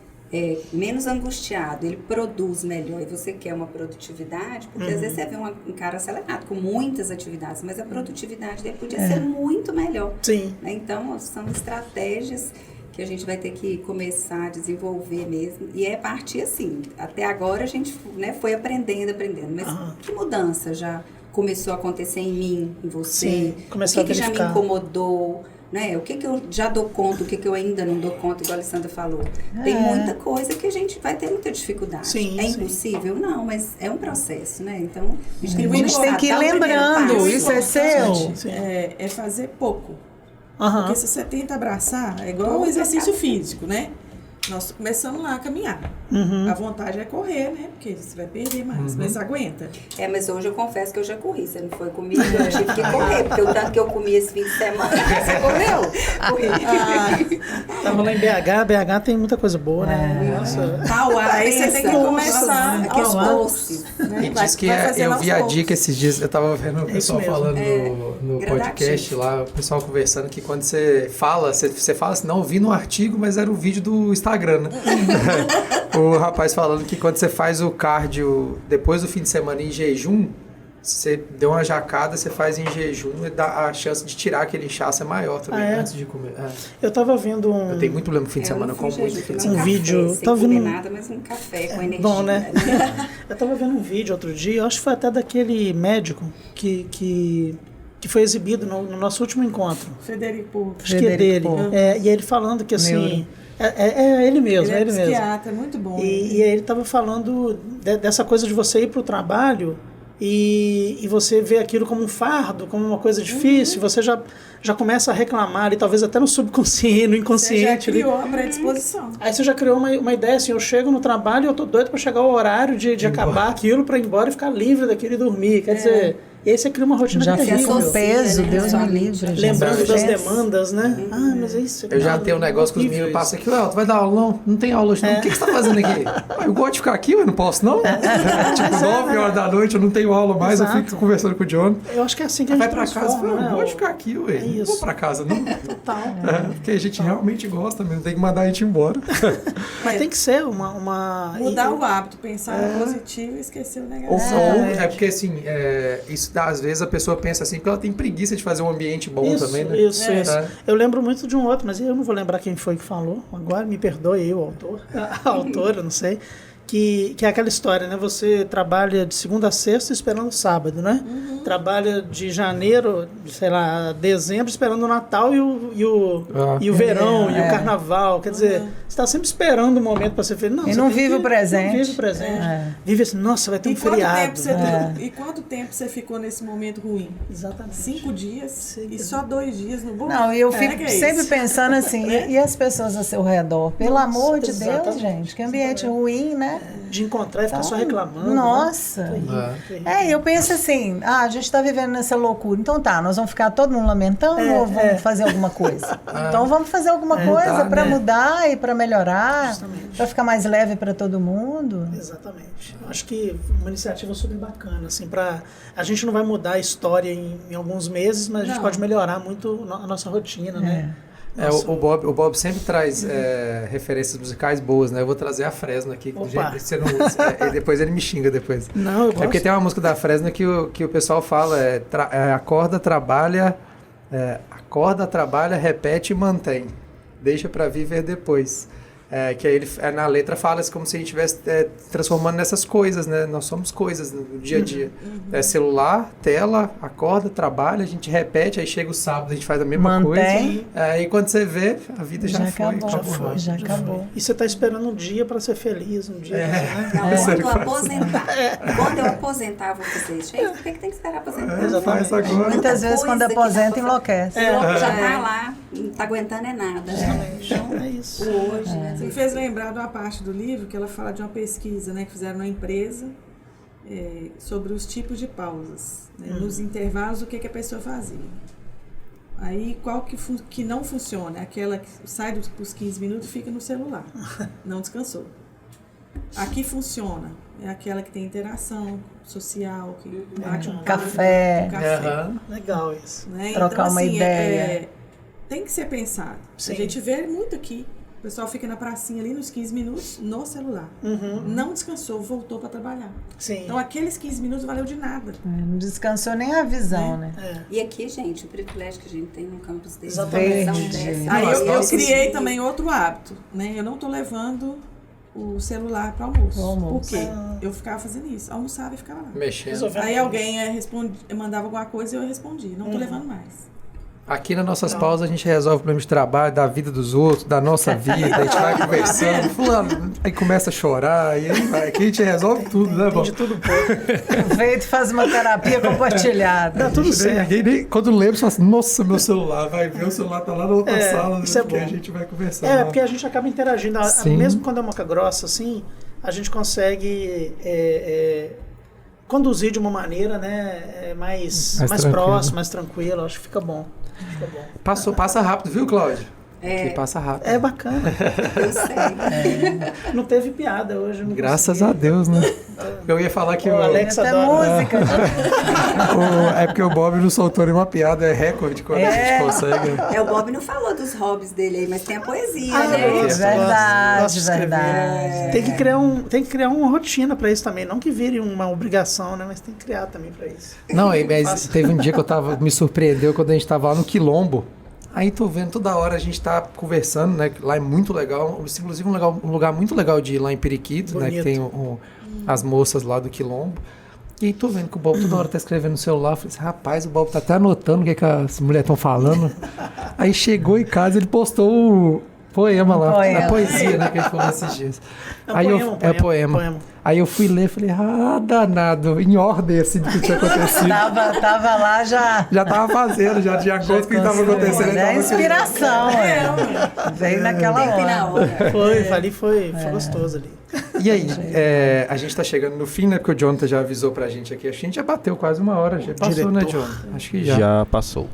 menos angustiado, ele produz melhor e você quer uma produtividade, porque às vezes você vê um cara acelerado com muitas atividades, mas a produtividade dele podia ser muito melhor. Sim. Né? Então, são estratégias que a gente vai ter que começar a desenvolver mesmo. E é partir assim, até agora a gente, né, foi aprendendo, mas que mudança já começou a acontecer em mim, em você? Sim, começou o que já me incomodou? Né? O que eu já dou conta, o que eu ainda não dou conta, igual a Alessandra falou. Tem muita coisa que a gente vai ter muita dificuldade. Sim, é impossível? Não, mas é um processo, né? Então, a gente tem que ir lembrando, isso é seu. É fazer pouco. Porque se você tenta abraçar, é igual o exercício físico, né? Nós começamos lá a caminhar. A vontade é correr, né? Porque você vai perder mais, mas aguenta. Mas hoje eu confesso que eu já corri. Você não foi comigo, eu tive que correr. Porque o tanto que eu comi esse fim de semana, você correu? Corri. Tava lá em BH tem muita coisa boa, né? Nossa. Aí você tem que começar aos poucos. E diz que eu vi a dica esses dias, eu tava vendo o pessoal falando no podcast lá, o pessoal conversando que quando você fala, você fala assim, não, eu vi no artigo, mas era um vídeo do Instagram, né? O rapaz falando que quando você faz o cardio depois do fim de semana em jejum, você deu uma jacada, você faz em jejum e a chance de tirar aquele inchaço é maior também, antes de comer. Eu tava vendo Eu tenho muito problema no fim de semana, eu como muito no fim de semana. vídeo... Sem comer nada, mas um café com energia. Bom, né? Eu tava vendo um vídeo outro dia, eu acho que foi até daquele médico que foi exibido no nosso último encontro. Frederico. Acho que é dele. E ele falando que assim... É ele mesmo, ele é psiquiatra, é muito bom. E aí ele tava falando dessa coisa de você ir pro trabalho e você vê aquilo como um fardo, como uma coisa difícil, você já começa a reclamar ali, talvez até no subconsciente, no inconsciente. Você já criou a predisposição. Aí você já criou uma ideia assim, eu chego no trabalho e eu tô doido para chegar ao horário de acabar aquilo para ir embora e ficar livre daquilo e dormir. Quer dizer... E aí você cria uma rotina já terrível. Já peso, Deus me livre. Lembrando das demandas, né? Mas é isso. Eu já tenho um negócio que os meninos passam aqui. Tu vai dar aula? Não, não tem aula hoje não. O que você tá fazendo aqui? Eu gosto de ficar aqui, eu não posso não. Tipo, 9 horas da noite eu não tenho aula mais, eu fico conversando com o John. Eu acho que é assim que a gente vai pra casa, eu gosto de ficar aqui, ué. Não vou pra casa não. Total. Porque a gente realmente gosta mesmo, tem que mandar a gente embora. Mas tem que ser uma... Mudar o hábito, pensar no positivo e esquecer o negativo. É porque assim, isso às vezes a pessoa pensa assim, porque ela tem preguiça de fazer um ambiente bom também, né? Isso. Eu lembro muito de um outro, mas eu não vou lembrar quem foi que falou. Agora me perdoe aí o autor. A autora, não sei. Que é aquela história, né? Você trabalha de segunda a sexta esperando o sábado, né? Trabalha de janeiro, sei lá, dezembro esperando o Natal e o verão e o carnaval. Quer dizer, você está sempre esperando o momento para ser feliz. Não, e não vive o presente. Não vive o presente. Vive assim, nossa, vai ter um feriado. E quanto tempo você ficou nesse momento ruim? Exatamente. 5 dias e só 2 dias no bom. Não, e eu fico sempre pensando assim, e as pessoas ao seu redor? Pelo amor de Deus, gente, que ambiente ruim, né? De encontrar e ficar só reclamando. Nossa. Né? Eu penso assim, a gente está vivendo nessa loucura. Então nós vamos ficar todo mundo lamentando ou vamos fazer alguma coisa? Então vamos fazer alguma coisa para mudar e para melhorar, para ficar mais leve para todo mundo. Exatamente. Acho que uma iniciativa super bacana, assim, a gente não vai mudar a história em alguns meses, mas a gente pode melhorar muito a nossa rotina, né? O Bob sempre traz referências musicais boas, né? Eu vou trazer a Fresno aqui, do jeito que você não usa. Depois ele me xinga depois. Não, eu gosto. Porque tem uma música da Fresno que o pessoal fala, acorda, trabalha, repete e mantém. Deixa pra viver depois. Que aí ele, na letra fala assim, como se a gente estivesse transformando nessas coisas, né? Nós somos coisas no dia a dia. Celular, tela, acorda, trabalha, a gente repete, aí chega o sábado, a gente faz a mesma coisa. E quando você vê, a vida já foi. Já acabou. E você está esperando um dia para ser feliz, um dia. Quando eu aposentar, vou dizer, gente, por que tem que esperar aposentar? Exatamente. Agora. Muitas vezes quando aposenta, enlouquece. Já tá lá, não tá aguentando nada. Então, é isso. Hoje, né? Me fez lembrar de uma parte do livro que ela fala de uma pesquisa, né, que fizeram na empresa sobre os tipos de pausas. Né, nos intervalos, o que a pessoa fazia. Aí, qual que não funciona? Aquela que sai dos 15 minutos e fica no celular. Não descansou. Aqui funciona. É aquela que tem interação social, que bate um café. Legal isso. Né? Trocar então, uma assim, ideia. Tem que ser pensado. Sim. A gente vê muito aqui. O pessoal fica na pracinha ali nos 15 minutos no celular. Não descansou, voltou para trabalhar. Sim. Então aqueles 15 minutos valeu de nada. Não descansou nem a visão, né? E aqui, gente, o privilégio que a gente tem no campus desse. Exatamente. Aí eu criei também outro hábito, né? Eu não tô levando o celular para almoço. Por quê? Eu ficava fazendo isso. Almoçava e ficava lá. Mexendo. Aí alguém mandava alguma coisa e eu respondia. Não tô levando mais. Aqui nas nossas pausas a gente resolve problemas de trabalho, da vida dos outros, da nossa vida, a gente vai conversando, fulano, aí começa a chorar, e aí vai. Aqui a gente resolve tudo, né, Bob? De tudo pouco. Feito faz uma terapia compartilhada. Dá tudo certo. Quando lembra, você fala assim, nossa, meu celular, vai ver, o celular tá lá na outra sala, isso é bom. A gente vai conversando. Porque a gente acaba interagindo, mesmo quando é uma grossa, assim, a gente consegue conduzir de uma maneira, né, mais próxima, mais tranquila, acho que fica bom. Passa rápido, viu, Cláudio? Que passa rápido. É bacana. Eu sei. Não teve piada hoje. Não Graças a Deus, né? Eu ia falar que o Alex adora música. É porque o Bob não soltou nenhuma piada, é recorde quando a gente consegue. O Bob não falou dos hobbies dele aí, mas tem a poesia, né? Verdade. Tem que criar uma rotina pra isso também. Não que vire uma obrigação, né? Mas tem que criar também pra isso. Não, mas teve um dia que me surpreendeu quando a gente tava lá no Quilombo. Aí tô vendo toda hora, a gente tá conversando, né? Lá é muito legal, inclusive um lugar muito legal de ir lá em Periquito, né? Que tem as moças lá do Quilombo. E aí tô vendo que o Bob toda hora tá escrevendo no celular. Falei assim, rapaz, o Bob tá até anotando o que as mulheres estão falando. Aí chegou em casa, ele postou o poema lá, a poesia, né? Que ele falou esses dias. Poema. Aí eu fui ler e falei, danado, em ordem, assim, do que tinha acontecido. Tava lá já... Já tava fazendo, já tinha conta do que estava acontecendo. É inspiração, veio naquela hora. Foi gostoso ali. E aí, a gente tá chegando no fim, né? Porque o Jonathan já avisou pra gente aqui. A gente já bateu quase uma hora, já passou, né, Jonathan? Acho que já. Já passou.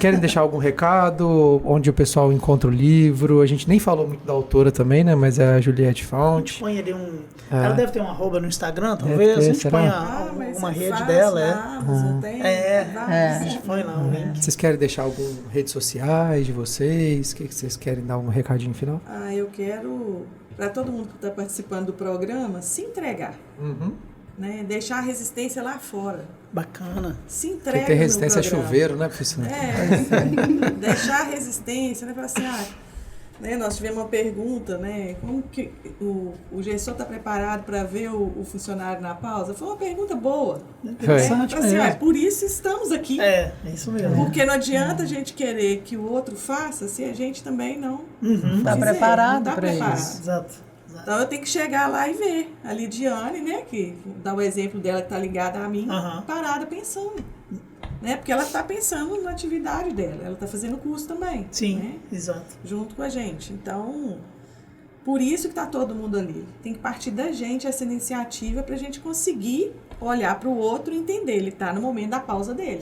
Querem deixar algum recado? Onde o pessoal encontra o livro? A gente nem falou muito da autora também, né? Mas é a Juliette Faunt. A gente põe ali ela deve ter um @ no Instagram, talvez. A gente põe uma rede dela. A gente põe lá um link. Vocês querem deixar algum redes sociais de vocês? O que vocês querem dar um recadinho final? Eu quero, para todo mundo que está participando do programa, se entregar. Né? Deixar a resistência lá fora. Bacana. Se entrega. Porque ter resistência é chuveiro, né, professor? Deixar a resistência, né? Falar assim, né, nós tivemos uma pergunta, né? Como que o gestor está preparado para ver o funcionário na pausa? Foi uma pergunta boa. Interessante. Assim, por isso estamos aqui. É isso mesmo. Porque não adianta a gente querer que o outro faça se a gente também não está preparado para isso. Exato. Então eu tenho que chegar lá e ver a Lidiane, né, que dá o exemplo dela que está ligada a mim, parada pensando, né, porque ela está pensando na atividade dela, ela está fazendo curso também. Sim, né, exato. Junto com a gente. Então, por isso que está todo mundo ali. Tem que partir da gente essa iniciativa para a gente conseguir olhar para o outro e entender. Ele está no momento da pausa dele.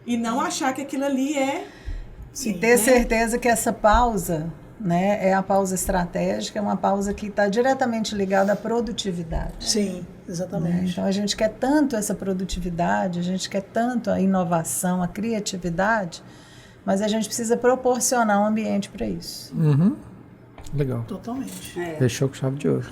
E não achar que aquilo ali é... Sim, e ter certeza que essa pausa... Né, é a pausa estratégica, é uma pausa que está diretamente ligada à produtividade. Sim, exatamente. Né? Então a gente quer tanto essa produtividade, a gente quer tanto a inovação, a criatividade, mas a gente precisa proporcionar um ambiente para isso. Legal. Totalmente. Fechou com chave de ouro.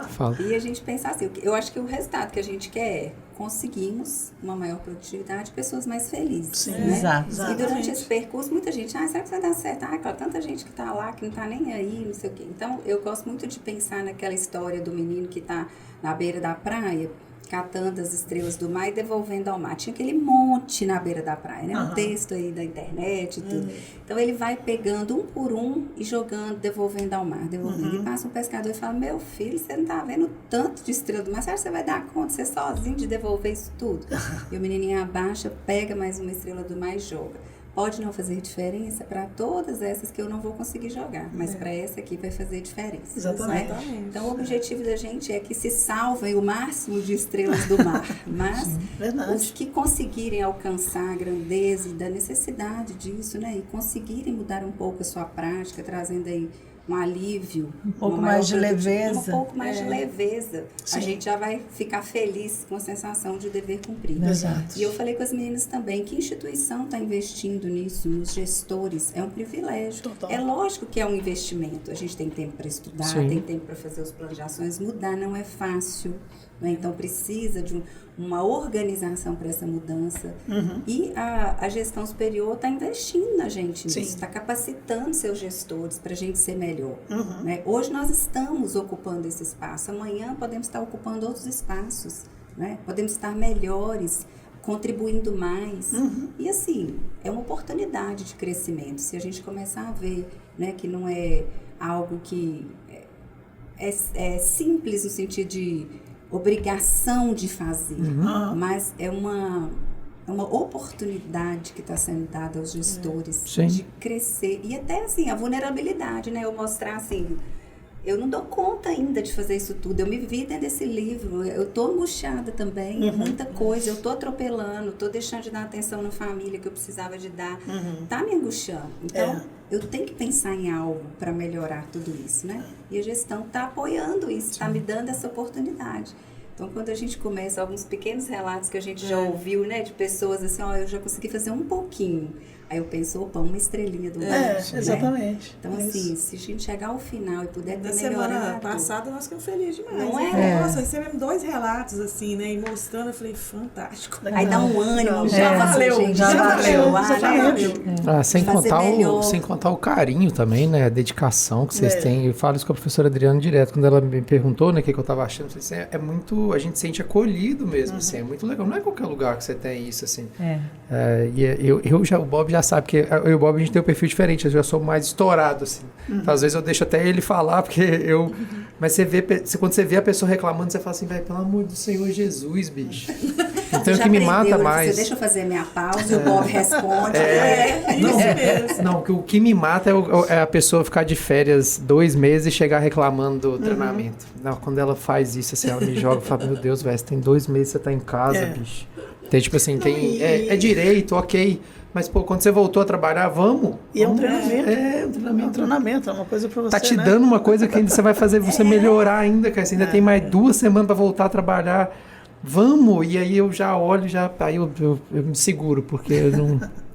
Fala. E a gente pensar assim, eu acho que o resultado que a gente quer é conseguimos uma maior produtividade, pessoas mais felizes. Sim, né? Exato. E durante esse percurso, muita gente, será que vai dar certo? Claro, tanta gente que está lá, que não está nem aí, não sei o quê. Então, eu gosto muito de pensar naquela história do menino que está na beira da praia, catando as estrelas do mar e devolvendo ao mar. Tinha aquele monte na beira da praia, né? Um texto aí da internet e tudo. Então, ele vai pegando um por um e jogando, devolvendo ao mar, devolvendo. E passa um pescador e fala, meu filho, você não tá vendo tanto de estrela do mar, você acha que você vai dar conta, você sozinho, de devolver isso tudo? E o menininho abaixa, pega mais uma estrela do mar e joga. Pode não fazer diferença para todas essas que eu não vou conseguir jogar, mas para essa aqui vai fazer diferença. Exatamente. Né? Então, o objetivo da gente é que se salvem o máximo de estrelas do mar, mas os que conseguirem alcançar a grandeza e da necessidade disso, né, e conseguirem mudar um pouco a sua prática, trazendo aí um alívio, um pouco mais de leveza. Um pouco mais de leveza. Sim. A gente já vai ficar feliz com a sensação de dever cumprido. Exato. E eu falei com as meninas também, que instituição está investindo nisso, nos gestores? É um privilégio. Total. É lógico que é um investimento. A gente tem tempo para estudar, tem tempo para fazer os planos de ações. Mudar não é fácil. Né? Então, precisa de uma organização para essa mudança. E a gestão superior está investindo na gente nisso, está capacitando seus gestores para a gente ser melhor. Né? Hoje nós estamos ocupando esse espaço, amanhã podemos estar ocupando outros espaços, né? Podemos estar melhores, contribuindo mais. E assim, é uma oportunidade de crescimento. Se a gente começar a ver, né, que não é algo que é simples no sentido de obrigação de fazer, mas é uma oportunidade que está sendo dada aos gestores de crescer. E até assim, a vulnerabilidade, né? Eu mostrar assim, eu não dou conta ainda de fazer isso tudo, eu me vi dentro desse livro, eu estou angustiada também, é muita coisa, eu estou atropelando, estou deixando de dar atenção na família que eu precisava de dar, tá me angustiando. Então, eu tenho que pensar em algo para melhorar tudo isso, né? E a gestão está apoiando isso, está me dando essa oportunidade. Então, quando a gente começa, alguns pequenos relatos que a gente já ouviu, né, de pessoas assim, eu já consegui fazer um pouquinho. Aí eu penso, opa, uma estrelinha do mar. Exatamente. Então, assim, se a gente chegar ao final e puder ter melhorado. Na semana passada, nós ficamos felizes demais. Não é? Nossa, recebemos 2 relatos, assim, né, e mostrando, eu falei, fantástico. Aí dá um ânimo, já valeu, gente. Já valeu. Sem contar o carinho também, né, a dedicação que vocês têm. Eu falo isso com a professora Adriana direto, quando ela me perguntou, né, o que eu tava achando, assim, é muito, a gente se sente acolhido mesmo, assim, é muito legal. Não é qualquer lugar que você tem isso, assim. O Bob já sabe que eu e o Bob a gente tem um perfil diferente, eu já sou mais estourado, assim. Então, às vezes eu deixo até ele falar, porque eu... Mas quando você vê a pessoa reclamando, você fala assim, velho, pelo amor do Senhor Jesus, bicho. Então o que me mata mais... Você deixa eu fazer minha pausa e o Bob responde. Não, o que me mata é a pessoa ficar de férias 2 meses e chegar reclamando do treinamento. Não, quando ela faz isso, assim, ela me joga e fala, meu Deus, velho, você tem 2 meses, você tá em casa, bicho. Tem, tipo assim, é direito, ok. Mas, pô, quando você voltou a trabalhar, vamos. E é um treinamento. É um treinamento. É um treinamento, é uma coisa pra você, tá te dando uma coisa que ainda você vai fazer você melhorar ainda, cara. Você ainda tem mais 2 semanas pra voltar a trabalhar. Vamos! E aí eu já olho, aí eu me seguro, porque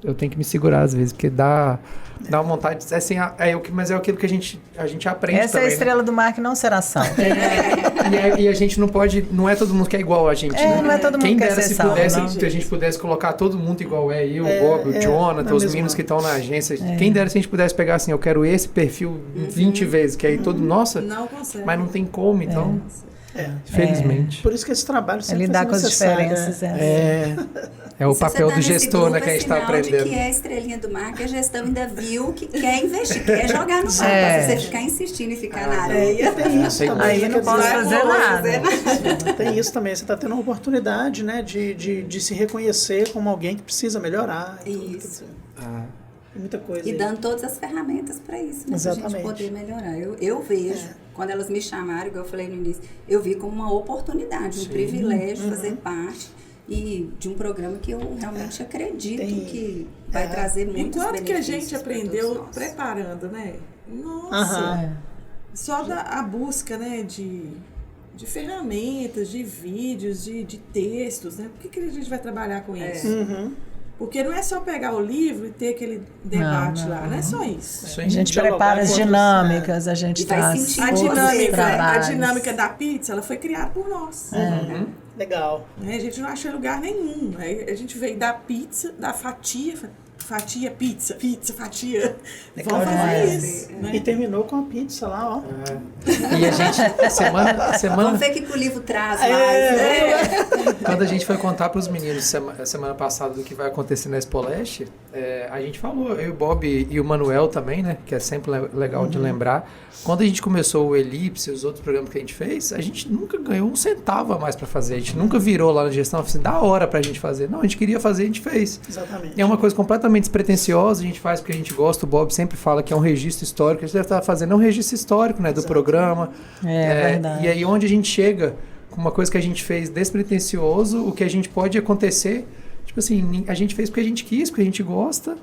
eu tenho que me segurar às vezes, porque dá uma vontade, assim, mas é aquilo que a gente aprende. Essa também, é a estrela do mar que não será sal. E a gente não pode, não é todo mundo que é igual a gente, né? Não é todo mundo Quem que dera quer se ser sal, a gente pudesse colocar todo mundo igual eu, o Bob, o Jonathan, os meninos que estão na agência. Quem dera se a gente pudesse pegar assim, eu quero esse perfil 20 vezes, que aí nossa, não consegue. Mas não tem como, então... Felizmente. Por isso que esse trabalho sempre lidar com as diferenças. É o papel do gestor, né, que a gente está aprendendo. Que é a estrelinha do mar, que a gestão ainda viu que quer investir, quer jogar no mar. Se você ficar insistindo e ficar na areia. Tem isso também. Aí não posso fazer nada. Tem isso também. Você está tendo uma oportunidade, né, de se reconhecer como alguém que precisa melhorar. Isso. Muita coisa. E dando todas as ferramentas para isso, né? Para a gente poder melhorar. Eu vejo, quando elas me chamaram, igual eu falei no início, eu vi como uma oportunidade, um privilégio fazer parte e de um programa que eu realmente acredito que vai trazer muitos benefícios. Enquanto que a gente aprendeu preparando, né? Nossa! Só a busca, né, de ferramentas, de vídeos, de textos, né? Por que a gente vai trabalhar com isso? Porque não é só pegar o livro e ter aquele debate lá, não é só isso. A gente prepara as dinâmicas, a gente traz a dinâmica da pizza, ela foi criada por nós. Legal. A gente não achou lugar nenhum. A gente veio da pizza, da fatia, pizza, fatia. Vamos fazer isso. Né? E terminou com a pizza lá, ó. E a gente, semana... Vamos ver o que o livro traz mais, né? Quando a gente foi contar para os meninos semana passada do que vai acontecer na Expo Leste, a gente falou, eu, o Bob e o Manuel também, né? Que é sempre legal de lembrar. Quando a gente começou o Elipse e os outros programas que a gente fez, a gente nunca ganhou 1 centavo a mais para fazer. A gente nunca virou lá na gestão, assim, da hora pra gente fazer. Não, a gente queria fazer, a gente fez. Exatamente. E é uma coisa completamente despretensiosa, a gente faz porque a gente gosta. O Bob sempre fala que é um registro histórico. A gente deve estar fazendo um registro histórico, né, do programa. Verdade. E aí onde a gente chega com uma coisa que a gente fez despretensioso, o que a gente pode acontecer, tipo assim, a gente fez porque a gente quis, porque a gente gosta.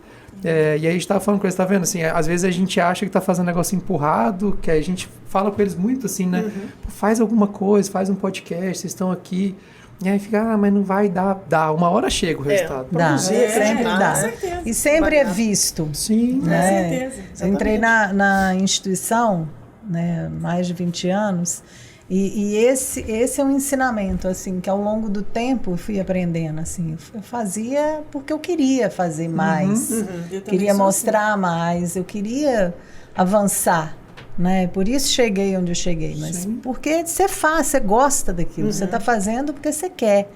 E aí a gente tava falando com eles, tá vendo? Assim, às vezes a gente acha que tá fazendo negócio empurrado, que a gente fala com eles muito assim, né? Pô, faz alguma coisa, faz um podcast, vocês estão aqui. E aí fica, mas não vai dar. Dá, uma hora chega o resultado. Dá, sempre dá. E sempre é visto. Sim, né? Com certeza. Eu entrei na instituição, né, mais de 20 anos, e esse é um ensinamento, assim, que ao longo do tempo eu fui aprendendo, assim, eu fazia porque eu queria fazer mais, queria mostrar mais, eu queria avançar, né? Por isso cheguei onde eu cheguei, mas porque você faz, você gosta daquilo, você está fazendo porque você quer.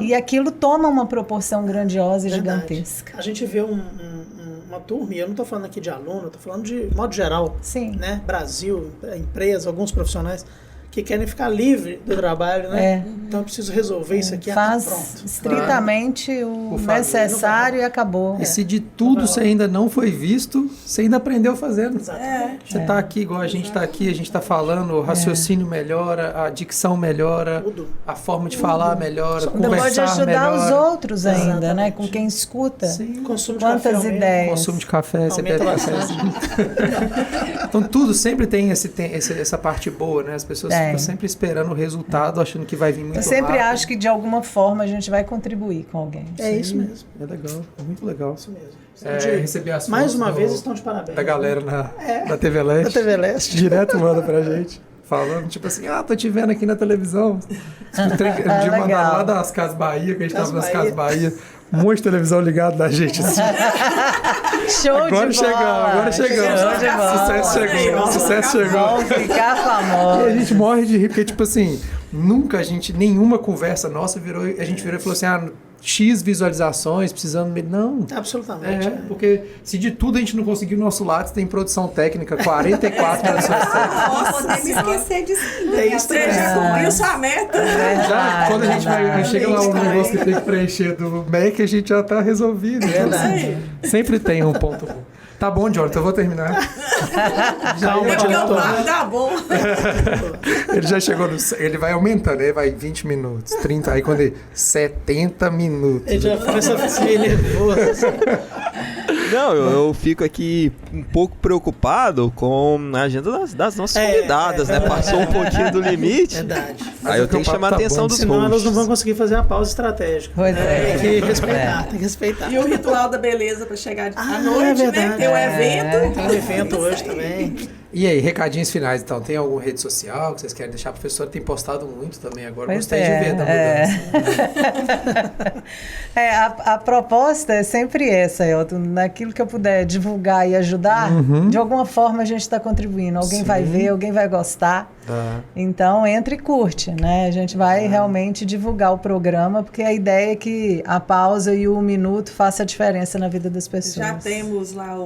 E aquilo toma uma proporção grandiosa e gigantesca. A gente vê uma turma, e eu não estou falando aqui de aluno, eu estou falando de modo geral, né? Brasil, empresa, alguns profissionais, que querem ficar livre do trabalho, né? Então eu preciso resolver isso aqui, faz pronto. estritamente o necessário e acabou. E se de tudo você ainda não foi visto, você ainda aprendeu fazendo. Exatamente. Você está aqui igual a gente está aqui, a gente está falando, o raciocínio melhora, a dicção melhora, a forma de falar melhora, conversar pode ajudar melhora. os outros ainda, Exatamente. né? Com quem escuta. Sim. Consumo de Quantas café ideias. Consumo de café, você bebe Aumenta café. Então tudo sempre tem essa parte boa, né? As pessoas ficam sempre esperando o resultado, achando que vai vir muito Eu sempre rápido. acho que de alguma forma a gente vai contribuir com alguém. É isso mesmo. É legal, é muito legal. Isso mesmo. Receber as Mais fotos uma vez estão de parabéns. da galera na TV Leste. Da TV Leste. Direto manda pra gente. Falando, tipo assim, tô te vendo aqui na televisão. De mandar lá das Casas Bahia, que a gente tava nas Casas Bahia. Um monte de televisão ligado da gente assim. Show Agora de bola! Agora chegamos. Show de bola. Sucesso chegou. Vamos ficar famosos. E a gente morre de rir, porque, tipo assim, nenhuma conversa nossa a gente virou e falou assim, X visualizações, precisando... Não. Absolutamente. Porque se de tudo a gente não conseguiu o nosso lado, tem produção técnica, 44 produções técnicas. Não podemos esquecer disso. É isso Você já cumpriu sua meta. Já, quando a gente chega lá um negócio que tem que preencher do Mac, a gente já tá resolvido. Verdade. Sempre tem um ponto bom. Tá bom, Jonathan, eu vou terminar. Calma, Tá bom. Ele já chegou ele vai aumentando, ele vai 20 minutos, 30, aí quando ele 70 minutos. Ele já começa a ficar meio nervoso. Não, eu fico aqui um pouco preocupado com a agenda das nossas convidadas, né? Passou um pouquinho do limite. Verdade. Aí eu tenho que chamar a atenção dos Senão elas hosts. não vão conseguir fazer a pausa estratégica. Pois é. Tem que respeitar, tem que respeitar. E o ritual da beleza para chegar à é noite, verdade. né? Tem um evento. Tem um evento hoje também. E aí, recadinhos finais, então. Tem alguma rede social que vocês querem deixar? A professora tem postado muito também agora. Pois Gostei de ver da mudança. A proposta é sempre essa, Elton. Naquilo que eu puder divulgar e ajudar, de alguma forma a gente está contribuindo. Alguém vai ver, alguém vai gostar. Então, entre e curte, né? A gente vai realmente divulgar o programa, porque a ideia é que a pausa e o 1 minuto faça a diferença na vida das pessoas. Já temos lá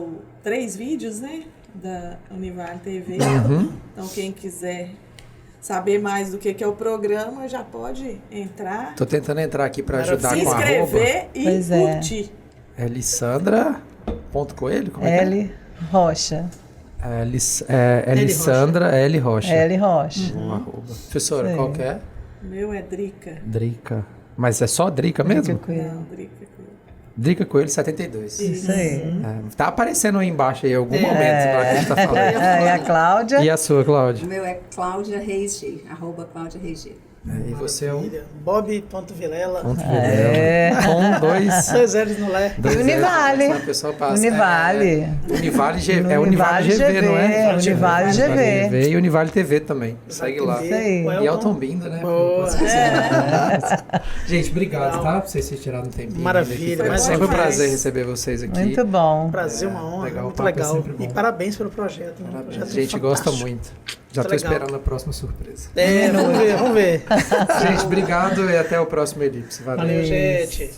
3 vídeos, né? Da Univale TV. Então, quem quiser saber mais do que é o programa, já pode entrar. Tô tentando entrar aqui para ajudar se com a inscrever e curtir. É Lissandra.coelho? Como é L. Rocha. É Lissandra L. Rocha. L. Rocha. Professora, qual que é? O meu é Drica. Drica. Mas é só Drica mesmo? Não, Drica. Drica Coelho 72. Isso aí. Tá aparecendo aí embaixo aí em algum momento na hora que a gente tá falando. E a Cláudia? E a sua, Cláudia? O meu é Cláudia Reis G, @CláudiaReisG. E você é o... Bob.Vilela. Com dois... 2 L's no Lé. E Univale. O pessoal passa. Univale. Univale GV, é Univale GV, não é? Univale GV. E Univale TV também. Segue lá. Isso aí. E Elton Bindo, né? Boa. Gente, obrigado, tá? Por vocês terem tirado um tempinho. Maravilha. Foi Mas sempre um demais. prazer receber vocês aqui. Muito bom. Prazer, uma honra. legal, o Muito papo é legal. sempre bom. E parabéns pelo projeto. Né? Parabéns. Projeto A gente gosta fantástico. muito. Já tô Muito legal. esperando a próxima surpresa. Vamos ver. Gente, obrigado e até o próximo Elipse. Valeu, gente.